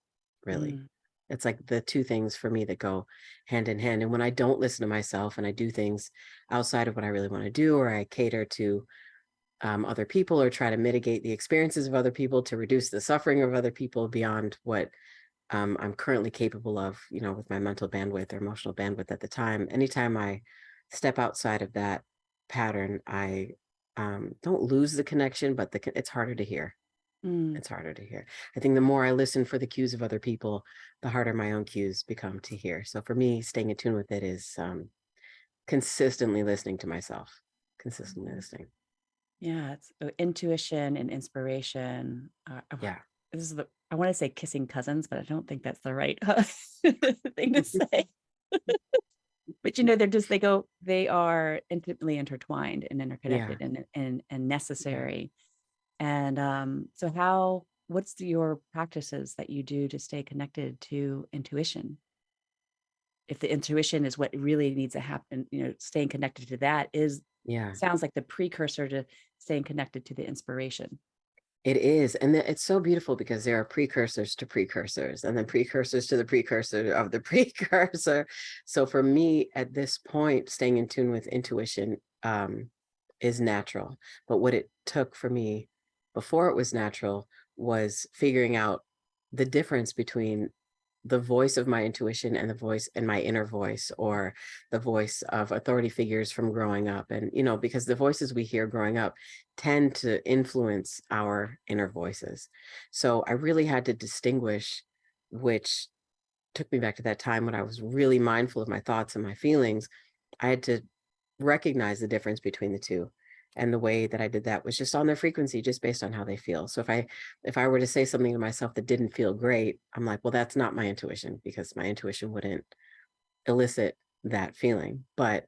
really. Mm. It's like the two things for me that go hand in hand. And when I don't listen to myself and I do things outside of what I really want to do, or I cater to other people or try to mitigate the experiences of other people to reduce the suffering of other people beyond what I'm currently capable of, with my mental bandwidth or emotional bandwidth at the time. Anytime I step outside of that pattern, I don't lose the connection, but it's harder to hear. Mm. It's harder to hear. I think the more I listen for the cues of other people, the harder my own cues become to hear. So for me, staying in tune with it is consistently listening to myself, consistently listening. Yeah, it's intuition and inspiration. Yeah. This is I want to say kissing cousins, but I don't think that's the right thing to say. But they are intimately intertwined and Yeah. interconnected and necessary. And what's your practices that you do to stay connected to intuition? If the intuition is what really needs to happen, staying connected to that Yeah. sounds like the precursor to staying connected to the inspiration. It is. And it's so beautiful because there are precursors to precursors and then precursors to the precursor of the precursor. So for me at this point, staying in tune with intuition is natural. But what it took for me before it was natural was figuring out the difference between the voice of my intuition and the voice and my inner voice, or the voice of authority figures from growing up. And because the voices we hear growing up tend to influence our inner voices, so I really had to distinguish, which took me back to that time when I was really mindful of my thoughts and my feelings. I had to recognize the difference between the two. And the way that I did that was just on their frequency, just based on how they feel. So if I were to say something to myself that didn't feel great, I'm like, well, that's not my intuition, because my intuition wouldn't elicit that feeling. But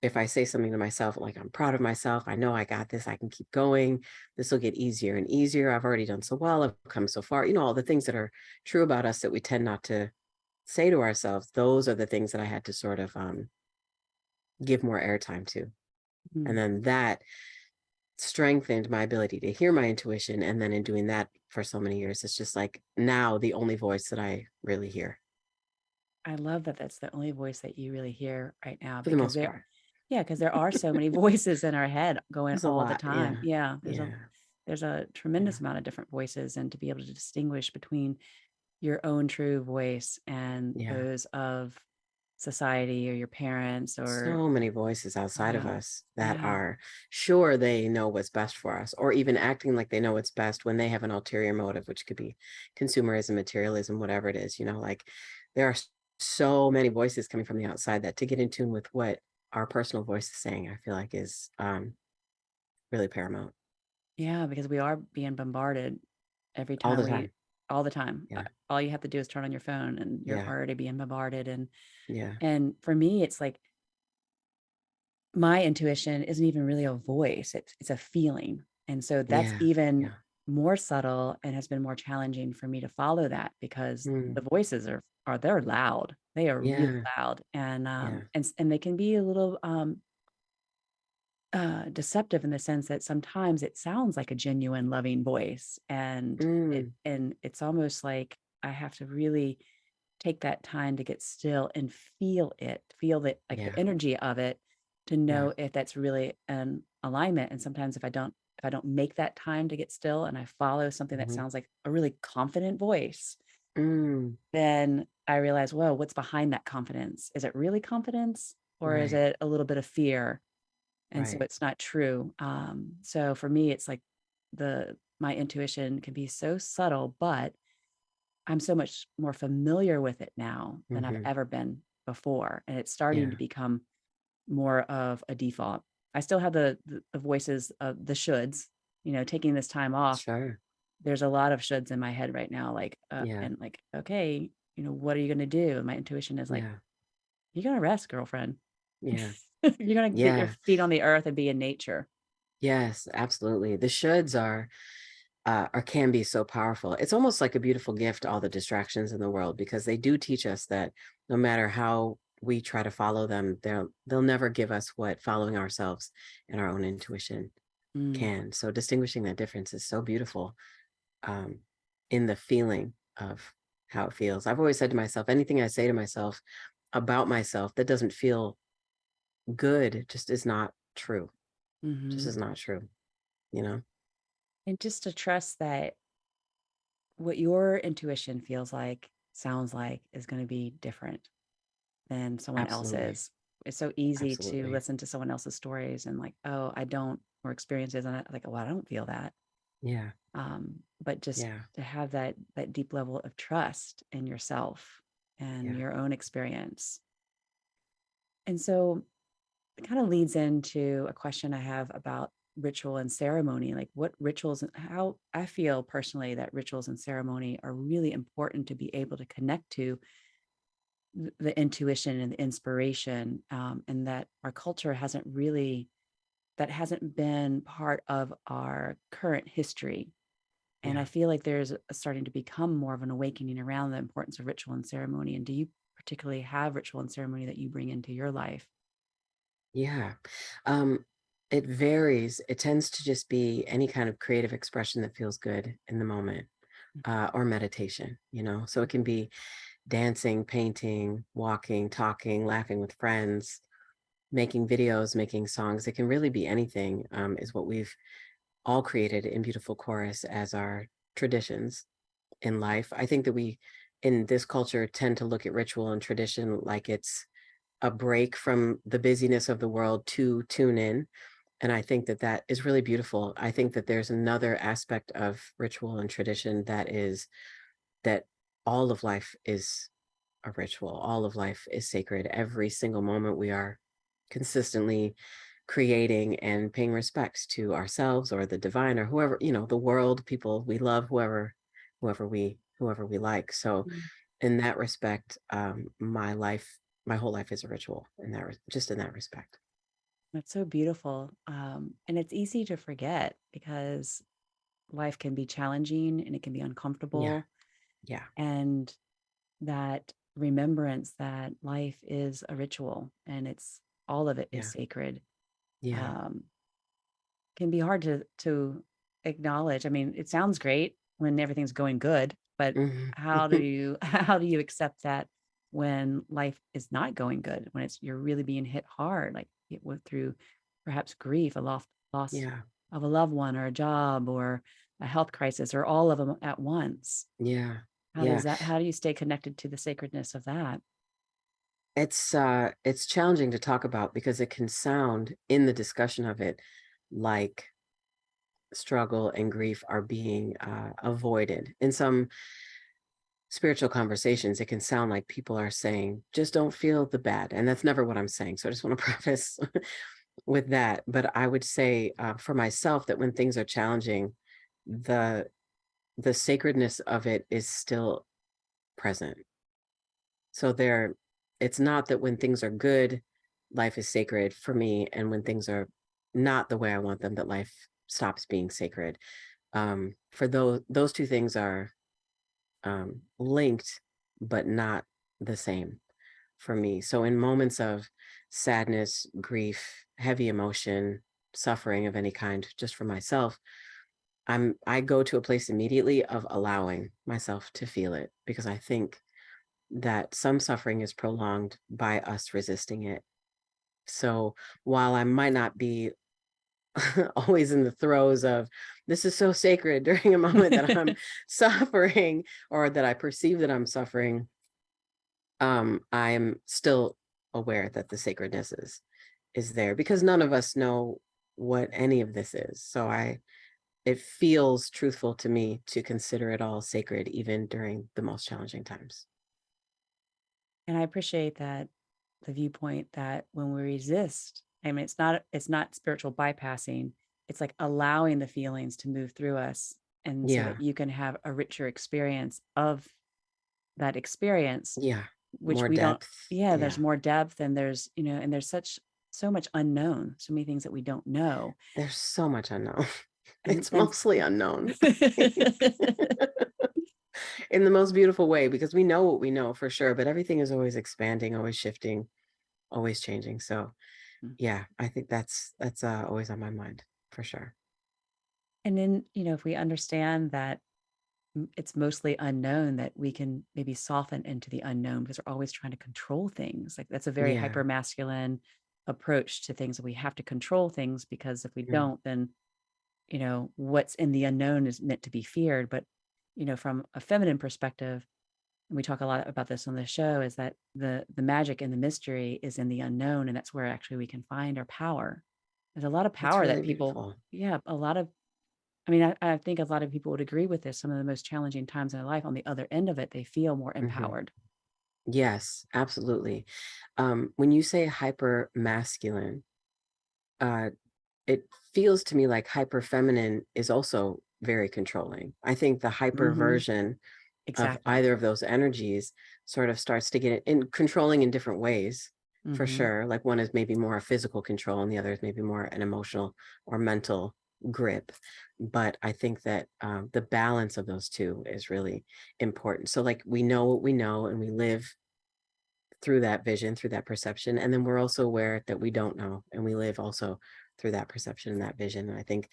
if I say something to myself, like, I'm proud of myself, I know I got this, I can keep going, this will get easier and easier, I've already done so well, I've come so far, all the things that are true about us that we tend not to say to ourselves, those are the things that I had to sort of give more airtime to. And then that strengthened my ability to hear my intuition. And then in doing that for so many years, it's just like now the only voice that I really hear, I love that that's the only voice that you really hear right now, for the because most part. there are so many voices in our head going There's a all the lot. time. Yeah. There's Yeah. a tremendous amount of different voices, and to be able to distinguish between your own true voice and Yeah. those of society or your parents or So many voices outside of yeah, us that yeah. are sure they know what's best for us, or even acting like they know what's best when they have an ulterior motive, which could be consumerism, materialism, whatever it is. Like, there are so many voices coming from the outside that to get in tune with what our personal voice is saying, I feel like is really paramount. Yeah, because we are being bombarded every All time the time. all the time. Yeah. All you have to do is turn on your phone and you're Yeah. already being bombarded. Yeah. And for me, it's like my intuition isn't even really a voice. It's a feeling. And so that's Yeah. even Yeah. more subtle and has been more challenging for me to follow that, because Mm. the voices they're loud. They are really Yeah. loud. And Yeah. and they can be a little deceptive in the sense that sometimes it sounds like a genuine loving voice, and Mm. it's almost like I have to really take that time to get still and feel that, like, the Yeah. energy of it, to Yeah. know if that's really an alignment. And sometimes if I don't make that time to get still and I follow something that Mhm. sounds like a really confident voice, Mm. then I realize, whoa, what's behind that confidence? Is it really confidence, or is Right. it a little bit of fear? And so Right. it's not true. So for me, it's like my intuition can be so subtle, but I'm so much more familiar with it now than I've Hmm. ever been before. And it's starting Yeah. to become more of a default. I still have the voices of the shoulds, taking this time off. Sure. There's a lot of shoulds in my head right now, like, Yeah. and like, okay, what are you going to do? And my intuition is like, Yeah. you're going to rest, girlfriend. Yeah. You're going to get your Yeah. feet on the earth and be in nature. Yes, absolutely. The shoulds are or can be so powerful. It's almost like a beautiful gift, all the distractions in the world, because they do teach us that no matter how we try to follow them, they'll never give us what following ourselves and our own intuition Mm. can. So distinguishing that difference is so beautiful, um, in the feeling of how it feels. I've always said to myself, anything I say to myself about myself that doesn't feel good just is not true. Just Hmm. is not true, you know? And just to trust that what your intuition feels like, sounds like, is going to be different than someone Absolutely. else's. It's so easy to Absolutely. listen to someone else's stories and like, oh, I don't, or experiences, and like, well, I don't feel that. Yeah. But just Yeah. to have that deep level of trust in yourself and Yeah. your own experience. And so it kind of leads into a question I have about ritual and ceremony, like what rituals and how I feel personally that rituals and ceremony are really important to be able to connect to the intuition and the inspiration, and that our culture hasn't really, that hasn't been part of our current history. And I Yeah. feel like there's starting to become more of an awakening around the importance of ritual and ceremony. And do you particularly have ritual and ceremony that you bring into your life? Yeah. Um, it varies. It tends to just be any kind of creative expression that feels good in the moment, or meditation, you know? So it can be dancing, painting, walking, talking, laughing with friends, making videos, making songs. It can really be anything, is what we've all created in Beautiful Chorus as our traditions in life. I think that we, in this culture, tend to look at ritual and tradition like it's a break from the busyness of the world to tune in. And I think that that is really beautiful. I think that there's another aspect of ritual and tradition that is that all of life is a ritual. All of life is sacred. Every single moment we are consistently creating and paying respects to ourselves or the divine or whoever, you know, the world, people we love, whoever we like. So Mm. in that respect, my whole life is a ritual in that, just in that respect. That's so beautiful. And it's easy to forget because life can be challenging and it can be Yeah. uncomfortable. Yeah. And that remembrance that life is a ritual and it's all of it is Yeah. sacred, Yeah. um, can be hard to acknowledge. I mean, it sounds great when everything's going good, but Hmm. how do you how do you accept that when life is not going good, when it's you're really being hit hard, like it went through perhaps grief, a loss Yeah. of a loved one or a job or a health crisis or all of them at once. Yeah. How does Yeah. that how do you stay connected to the sacredness of that? It's challenging to talk about because it can sound in the discussion of it like struggle and grief are being avoided. In some spiritual conversations, it can sound like people are saying, just don't feel the bad. And that's never what I'm saying. So I just want to preface with that. But I would say, for myself, that when things are challenging, the the sacredness of it is still present. So there, it's not that when things are good, life is sacred for me, and when things are not the way I want them, that life stops being sacred. For those two things are, linked, but not the same for me. So in moments of sadness, grief, heavy emotion, suffering of any kind, just for myself, I go to a place immediately of allowing myself to feel it because I think that some suffering is prolonged by us resisting it. So while I might not be always in the throes of this is so sacred during a moment that I'm suffering or that I perceive that I'm suffering, I'm still aware that the sacredness is there because none of us know what any of this is. So it feels truthful to me to consider it all sacred even during the most challenging times. And I appreciate that, the viewpoint that when we resist, I mean, it's not spiritual bypassing. It's like allowing the feelings to move through us, and so Yeah. that you can have a richer experience of that experience, Yeah. which More we don't. depth. Yeah, there's Yeah. more depth, and there's and there's so much unknown, so many things that we don't know, There's so much unknown. and It's mostly unknown and in the most beautiful way because we know what we know for sure, but everything is always expanding, always shifting, always changing. So yeah, I think that's always on my mind for sure. And then, if we understand that it's mostly unknown, that we can maybe soften into the unknown because we're always trying to control things. Like that's a very Yeah. hyper masculine approach to things. We have to control things because if we Mm. don't, then, what's in the unknown is meant to be feared. But, from a feminine perspective, and we talk a lot about this on the show, is that the magic and the mystery is in the unknown. And that's where actually we can find our power. There's a lot of That's power that really people, beautiful. yeah, a lot of I mean, I think a lot of people would agree with this. Some of the most challenging times in their life, on the other end of it, they feel more Mhm. empowered. Yes, absolutely. When you say hyper masculine, uh, it feels to me like hyper feminine is also very controlling. I think the hyper Hmm. version of Exactly. either of those energies sort of starts to get in controlling in different ways, for Hmm. sure. Like one is maybe more a physical control and the other is maybe more an emotional or mental grip. But I think that the balance of those two is really important. So like we know what we know and we live through that vision, through that perception. And then we're also aware that we don't know and we live also through that perception and that vision. And I think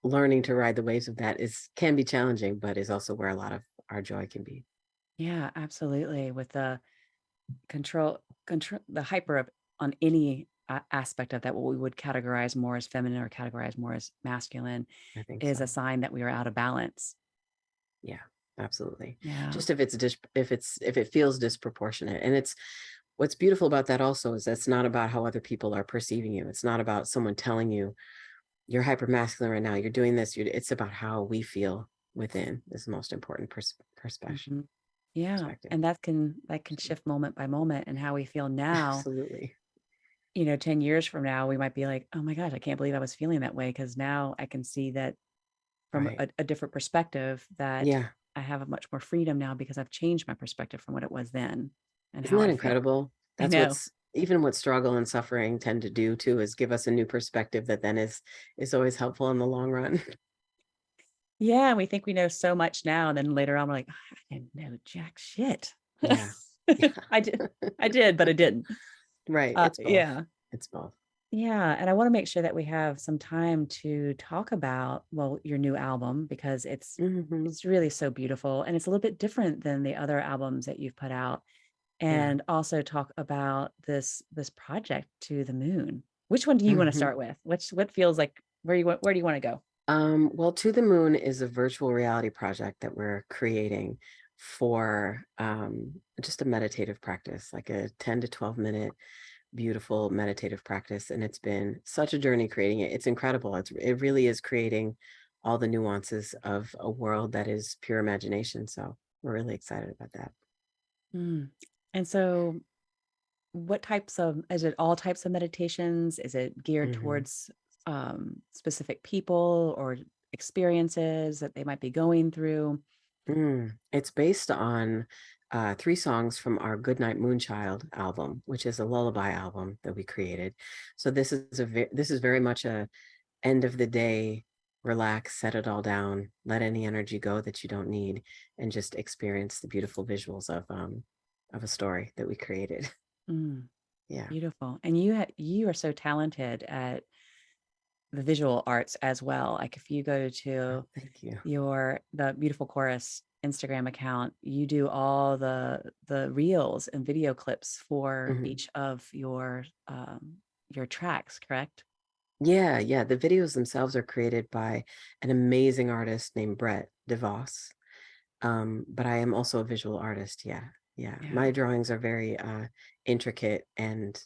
learning to ride the waves of that can be challenging, but is also where a lot of our joy can be. Yeah, absolutely. With the the hyper on any aspect of that, what we would categorize more as feminine or categorize more as masculine, I think is so. a sign that we are out of balance. Yeah, absolutely. Yeah. Just if it feels disproportionate. And it's what's beautiful about that also is that's not about how other people are perceiving you. It's not about someone telling you you're hyper masculine right now. You're doing this. It's about how we feel within is the most important Hmm. Yeah. perspective. And that can So, shift moment by moment, and how we feel now. absolutely. 10 years from now, we might be like, oh my gosh, I can't believe I was feeling that way. Because now I can see that from Right. a different perspective, that Yeah. I have a much more freedom now because I've changed my perspective from what it was then and Isn't how that I feel. incredible? I That's know. what's even what struggle and suffering tend to do too, is give us a new perspective that then is always helpful in the long run. Yeah. We think we know so much now. And then later on, we're like, "Oh, I didn't know jack shit." Yeah. Yeah. I did. I did, but I didn't. Right. It's both. Yeah. It's both. Yeah. And I want to make sure that we have some time to talk about, well, your new album, because Hmm. it's really so beautiful, and it's a little bit different than the other albums that you've put out. Yeah. And also talk about this project, To the Moon. Which one do you want to Hmm. start with? What feels like, where do you want to go? Well, To the Moon is a virtual reality project that we're creating for just a meditative practice, like a 10 to 12 minute beautiful meditative practice. And it's been such a journey creating it. It's incredible. It really is creating all the nuances of a world that is pure imagination. So we're really excited about that. Mm. And so, what types of, is it all types of meditations? Is it geared Hmm. towards specific people or experiences that they might be going through? It's based on three songs from our Goodnight Moonchild album, which is a lullaby album that we created. So this is very much a end of the day, relax, set it all down, let any energy go that you don't need, and just experience the beautiful visuals of a story that we created. Mm, Yeah. beautiful. And you are so talented at the visual arts as well. Like if you go Oh, to thank you. the Beautiful Chorus Instagram account, you do all the reels and video clips for Mhm. each of your tracks, correct? Yeah, yeah. The videos themselves are created by an amazing artist named Brett DeVos. But I am also a visual artist. Yeah, yeah. Yeah. My drawings are very intricate and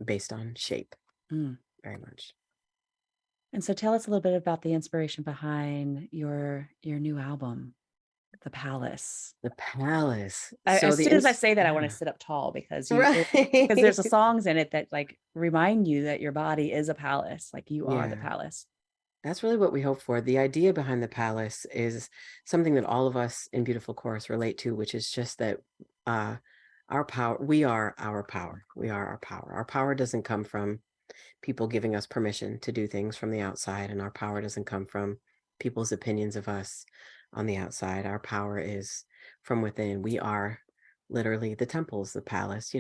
based on shape, Mm. very much. And so tell us a little bit about the inspiration behind your new album, The Palace. The palace. So As the soon as I ins say that, I want to yeah. sit up tall because there's a Right. songs in it that like remind you that your body is a palace, like you are the Yeah. palace. That's really what we hope for. The idea behind the palace is something that all of us in Beautiful Chorus relate to, which is just that uh, our power, we are our power. We are our power. Our power doesn't come from people giving us permission to do things from the outside, and our power doesn't come from people's opinions of us on the outside. Our power is from within. We are literally the temples, the palace.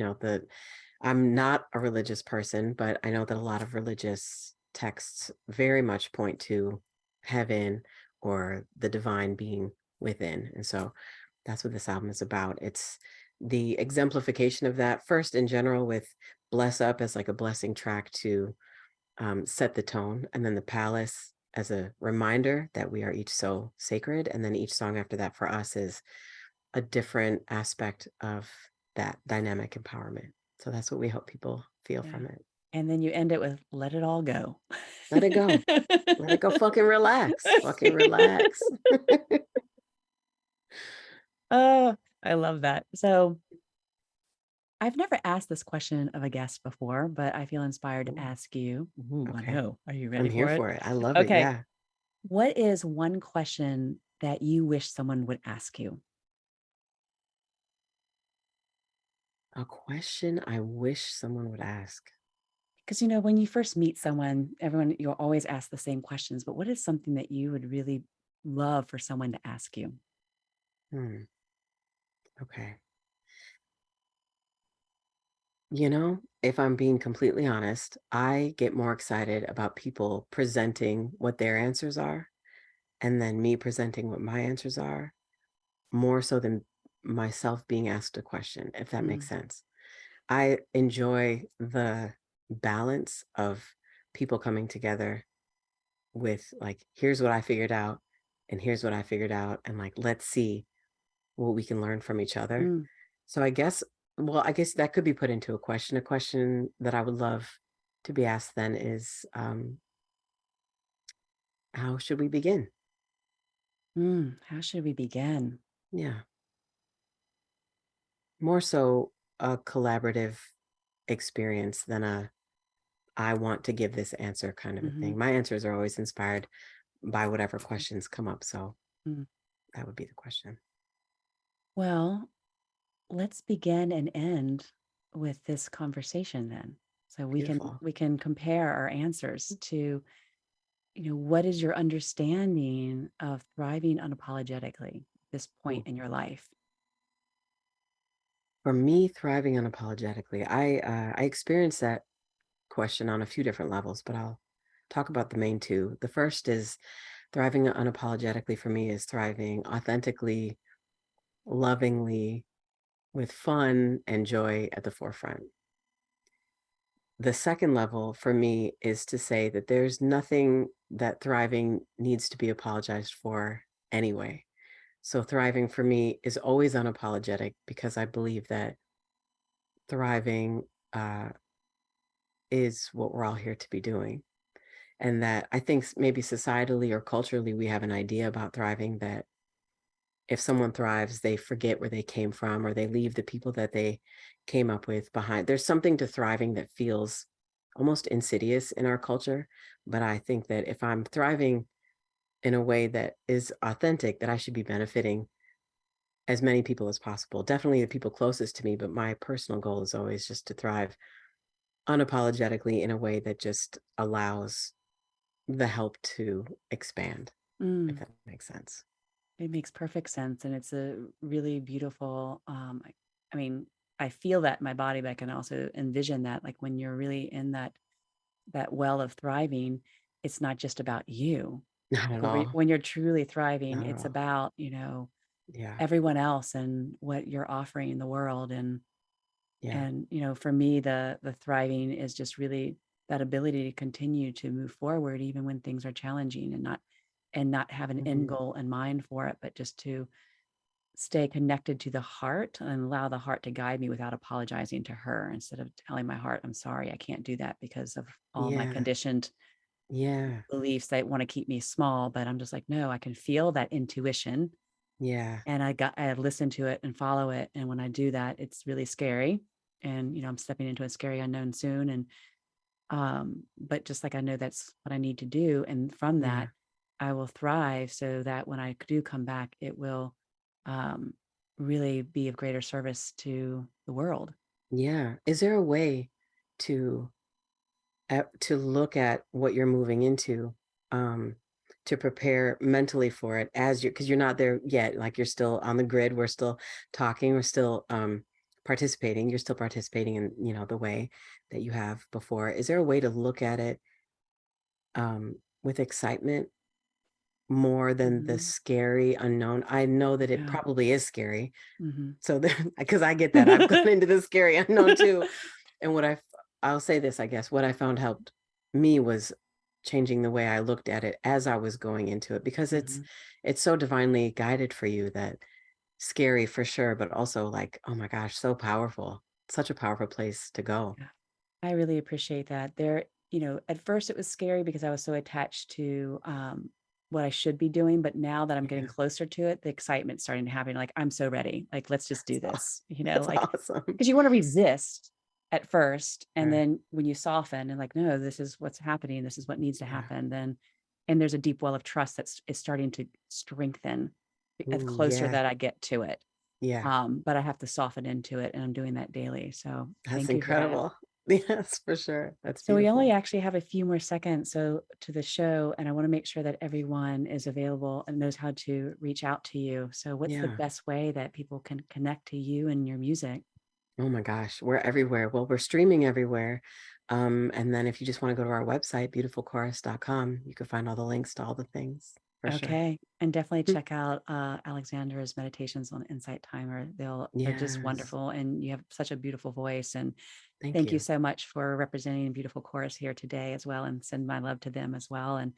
I'm not a religious person, but I know that a lot of religious texts very much point to heaven or the divine being within. And so that's what this album is about. It's the exemplification of that, first in general, with Bless Up as like a blessing track to set the tone, and then the Palace as a reminder that we are each so sacred. And then each song after that for us is a different aspect of that dynamic empowerment. So that's what we hope people feel Yeah. from it. And then you end it with let it all go. Let it go. Let it go. Fucking relax. Fucking relax. Oh, I love that. So I've never asked this question of a guest before, but I feel inspired to Ooh, ask you. Ooh, I okay. know. Are you I'm ready here for it? for it. I love it. Okay. Yeah. What is one question that you wish someone would ask you? A question I wish someone would ask. Because, when you first meet someone, you'll always ask the same questions, but what is something that you would really love for someone to ask you? Okay. If I'm being completely honest, I get more excited about people presenting what their answers are and then me presenting what my answers are, more so than myself being asked a question, if that makes Mm, sense. I enjoy the balance of people coming together with like, here's what I figured out, and here's what I figured out, and like, let's see what we can learn from each other. mm, So I guess that could be put into a question. A question that I would love to be asked then is, how should we begin? How should we begin? Yeah, more so a collaborative experience than I want to give this answer kind of a Hmm. thing. My answers are always inspired by whatever questions come up. So Mm. that would be the question. Well, let's begin and end with this conversation then. So we can Beautiful. we can compare our answers to, what is your understanding of thriving unapologetically at this point Ooh. in your life? For me, thriving unapologetically, I experienced that question on a few different levels, but I'll talk about the main two. The first is thriving unapologetically for me is thriving authentically, lovingly, with fun and joy at the forefront. The second level for me is to say that there's nothing that thriving needs to be apologized for anyway. So thriving for me is always unapologetic because I believe that thriving uh, is what we're all here to be doing. And that I think maybe societally or culturally, we have an idea about thriving that if someone thrives, they forget where they came from or they leave the people that they came up with behind. There's something to thriving that feels almost insidious in our culture. But I think that if I'm thriving in a way that is authentic, that I should be benefiting as many people as possible. Definitely the people closest to me, but my personal goal is always just to thrive unapologetically in a way that just allows the help to expand, if Mm, that makes sense. it makes perfect sense, and it's a really beautiful. I mean, I feel that in my body, but I can also envision that, like when you're really in that well of thriving, it's not just about you. Not Like at all. when you're truly thriving, Not at it's all. about Yeah. everyone else and what you're offering in the world. Yeah. And for me, the thriving is just really that ability to continue to move forward even when things are challenging, and not have an end Hmm. goal in mind for it, but just to stay connected to the heart and allow the heart to guide me without apologizing to her, instead of telling my heart, I'm sorry, I can't do that because of all my Yeah. conditioned Yeah. beliefs that want to keep me small. But I'm just like, no, I can feel that intuition, Yeah. and I listen to it and follow it. And when I do that, it's really scary. And I'm stepping into a scary unknown soon. And but just like I know that's what I need to do. And from Yeah. that, I will thrive so that when I do come back, it will um really be of greater service to the world. Yeah. Is there a way to to look at what you're moving into, um, to prepare mentally for it as because you're not there yet, like you're still on the grid, we're still talking, we're still participating, you're still participating in, the way that you have before. Is there a way to look at it with excitement more than the Mhm. scary unknown. I know that it Yeah. probably is scary. Mhm. So because I get that, I've gone into the scary unknown too. And I'll say this, I guess, what I found helped me was changing the way I looked at it as I was going into it, because Mhm. it's so divinely guided for you, that scary for sure, but also like, oh my gosh, so powerful. Such a powerful place to go. Yeah. I really appreciate that. At first it was scary because I was so attached to what I should be doing, but now that I'm getting Yeah, closer to it, the excitement's starting to happen. Like, I'm so ready. Like, let's just do that's, this, that's like, awesome. because you want to resist at first. And Sure. then when you soften and like, no, this is what's happening. This is what needs to Yeah. happen. And there's a deep well of trust is starting to strengthen as Ooh, closer yeah. that I get to it. Yeah. But I have to soften into it, and I'm doing that daily. So That's thank you for that. incredible. Yes, for sure. That's So we only beautiful. actually have a few more seconds to the show, and I want to make sure that everyone is available and knows how to reach out to you. So what's the Yeah. best way that people can connect to you and your music? Oh my gosh, we're everywhere. Well, we're streaming everywhere. And then if you just want to go to our website, beautifulchorus.com, you can find all the links to all the things for sure. Okay. And definitely check out Alexandra's meditations on Insight Timer. They're just Yes. wonderful, and you have such a beautiful voice. And Thank thank you you. so much for representing Beautiful Chorus here today as well, and send my love to them as well. And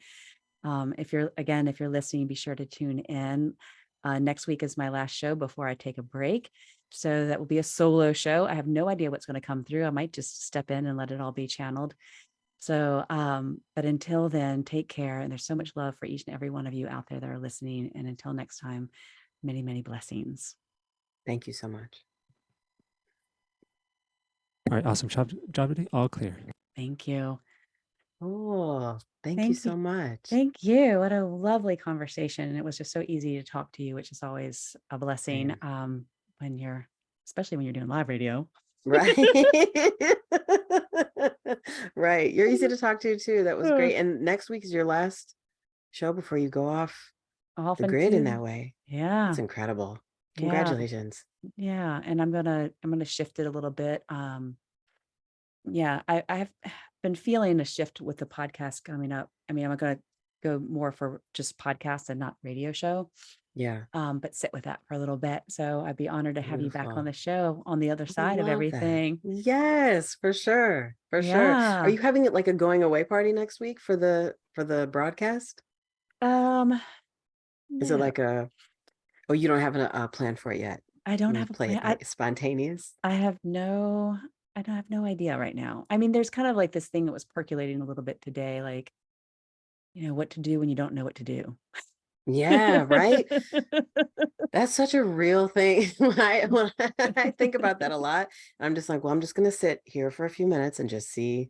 if you're listening, be sure to tune in. Next week is my last show before I take a break. So that will be a solo show. I have no idea what's going to come through. I might just step in and let it all be channeled. So, but until then, take care. And there's so much love for each and every one of you out there that are listening. And until next time, many, many blessings. Thank you so much. All right, awesome job, today. All clear. Thank you. Oh, thank you Thank you. so much. Thank you. What a lovely conversation. And it was just so easy to talk to you, which is always a blessing Same. especially when you're doing live radio. Right. Right. You're easy to talk to too. That was Uh, great. And next week is your last show before you go off the Often grid in too. that way. Yeah. That's incredible. Yeah. Congratulations. Yeah. And I'm gonna shift it a little bit. Yeah, I have been feeling a shift with the podcast coming up. I mean, I'm gonna go more for just podcasts and not radio show. Yeah. But sit with that for a little bit. So I'd be honored to have you back on Beautiful. the show on the other I side of love that. everything. Yes, for sure. For sure. Are Yeah. you having it like a going away party next week for the broadcast? Um, Is it no, like oh, you don't have a plan for it yet? I don't You have a play plan. it like spontaneous? I have no I don't have no idea right now. I mean, there's kind of like this thing that was percolating a little bit today, like, what to do when you don't know what to do. Yeah, right. That's such a real thing. When I think about that a lot, I'm just like, well, I'm just gonna sit here for a few minutes and just see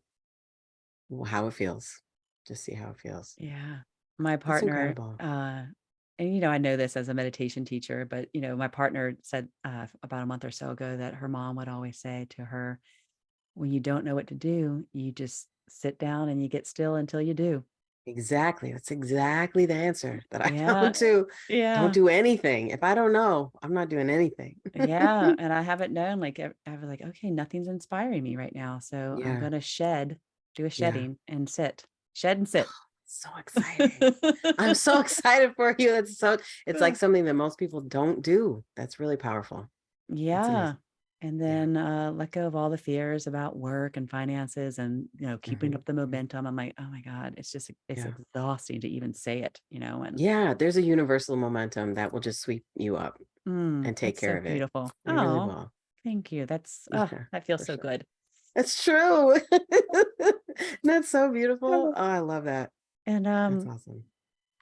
how it feels. Just see how it feels. Yeah. My That's partner, incredible. and I know this as a meditation teacher, but my partner said about a month or so ago that her mom would always say to her, when you don't know what to do, you just sit down and you get still until you do. Exactly. That's exactly the answer that I Yeah. found too. Don't Yeah. do anything. If I don't know, I'm not doing anything. Yeah. And I haven't known, like, I was like, okay, nothing's inspiring me right now. So I'm Yeah. going to do a Yeah. shedding and sit, shed and sit. So exciting. I'm so excited for you. It's like something that most people don't do. That's really powerful. That's Yeah. amazing. And Yeah. then let go of all the fears about work and finances and, keeping up the Mhm. momentum. I'm like, oh my God, it's Yeah. exhausting to even say it, and Yeah. There's a universal momentum that will just sweep you up and take that's so care of it. beautiful. It really Oh, will. thank you. Yeah, That feels for so sure. good. That's true. That's so beautiful. Oh, Oh, I love that. and That's awesome.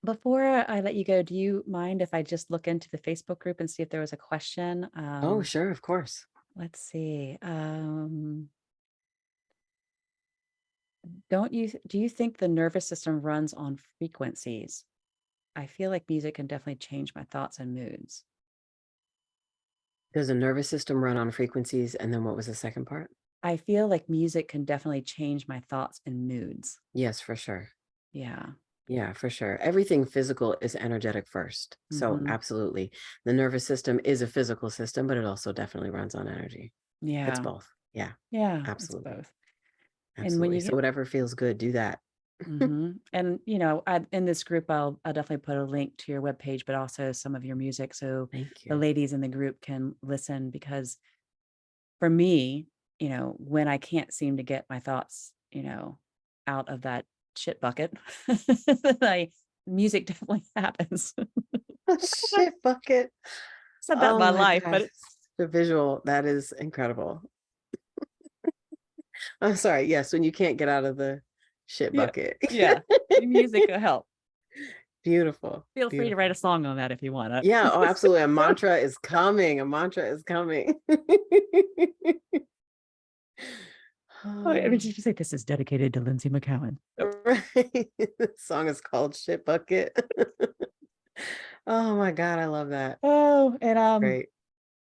before I let you go, do you mind if I just look into the Facebook group and see if there was a question? Oh, sure. Of course. Let's see. Do you think the nervous system runs on frequencies? I feel like music can definitely change my thoughts and moods. Does the nervous system run on frequencies? And then what was the second part? I feel like music can definitely change my thoughts and moods. Yes, for sure. Yeah. Yeah, for sure. Everything physical is energetic first. So Hmm. absolutely. The nervous system is a physical system, but it also definitely runs on energy. It's Yeah. both. Yeah, Yeah. It's absolutely. both. And when Absolutely. you So get, whatever feels good, do that. And in this group, I'll definitely put a link to your webpage, but also some of your music, so Thank the you. ladies in the group can listen. Because for me, when I can't seem to get my thoughts, out of that shit bucket, music definitely happens. Shit bucket. Said that in Oh my my life, gosh. but The visual, that is incredible. I'm sorry. Yes, when you can't get out of the shit yeah, bucket. yeah, music will help. Beautiful. Feel free to write Beautiful. a song on that if you want to. Yeah, oh, absolutely. A mantra is coming. A mantra is coming. I mean, did you say this is dedicated to Lynsie McKeown? Right. The song is called Shit Bucket. Oh my God, I love that. Oh, and Great.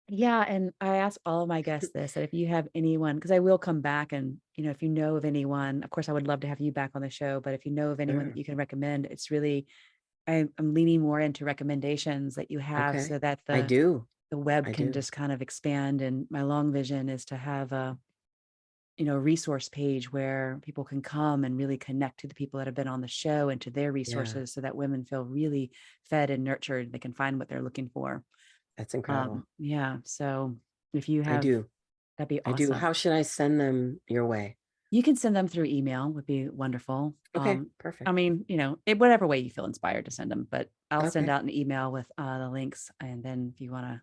yeah, and I ask all of my guests this, that if you have anyone, because I will come back, and if you know of anyone, of course I would love to have you back on the show, but if you know of anyone that Sure. you can recommend, it's really I'm leaning more into recommendations that you have, Okay. so that I do. the web I can do. just kind of expand. And my long vision is to have a resource page where people can come and really connect to the people that have been on the show and to their Yeah, resources, so that women feel really fed and nurtured. They can find what they're looking for. that's incredible. Yeah. So if you I have, do. that'd be I do. awesome. How should I send them your way? You can send them through email, would be wonderful. Okay, I perfect. mean, whatever way you feel inspired to send them, but I'll send Okay, out an email with the links. And then if you want to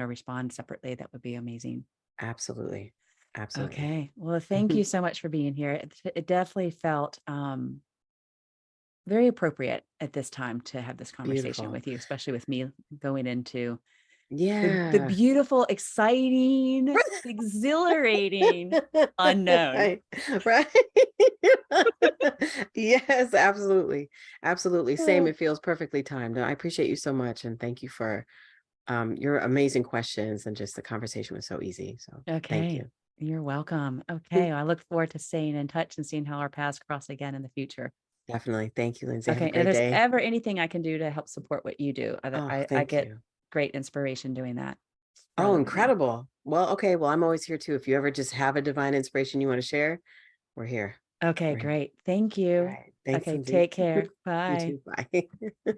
respond separately, that would be amazing. absolutely. Absolutely. Okay. Well, thank you so much for being here. It definitely felt very appropriate at this time to have this conversation Beautiful. with you, especially with me going into the Yeah. beautiful, exciting, exhilarating unknown. Right. Right. Yes, absolutely. Absolutely. Same. Oh, It feels perfectly timed. I appreciate you so much. And thank you for your amazing questions, and just the conversation was so easy. So thank okay. you. You're welcome. Okay. I look forward to staying in touch and seeing how our paths cross again in the future. Definitely. Thank you, Lindsay. Have a Okay. And if great there's day. ever anything I can do to help support what you do, Oh, I thank get you. great inspiration doing that Oh, rather than me. incredible. Well, okay. Well, I'm always here too. If you ever just have a divine inspiration you want to share, we're here. Okay. We're here. Great. Thank All you. right. Thanks, Okay. Lindsay. Take care. You Bye. too. Bye.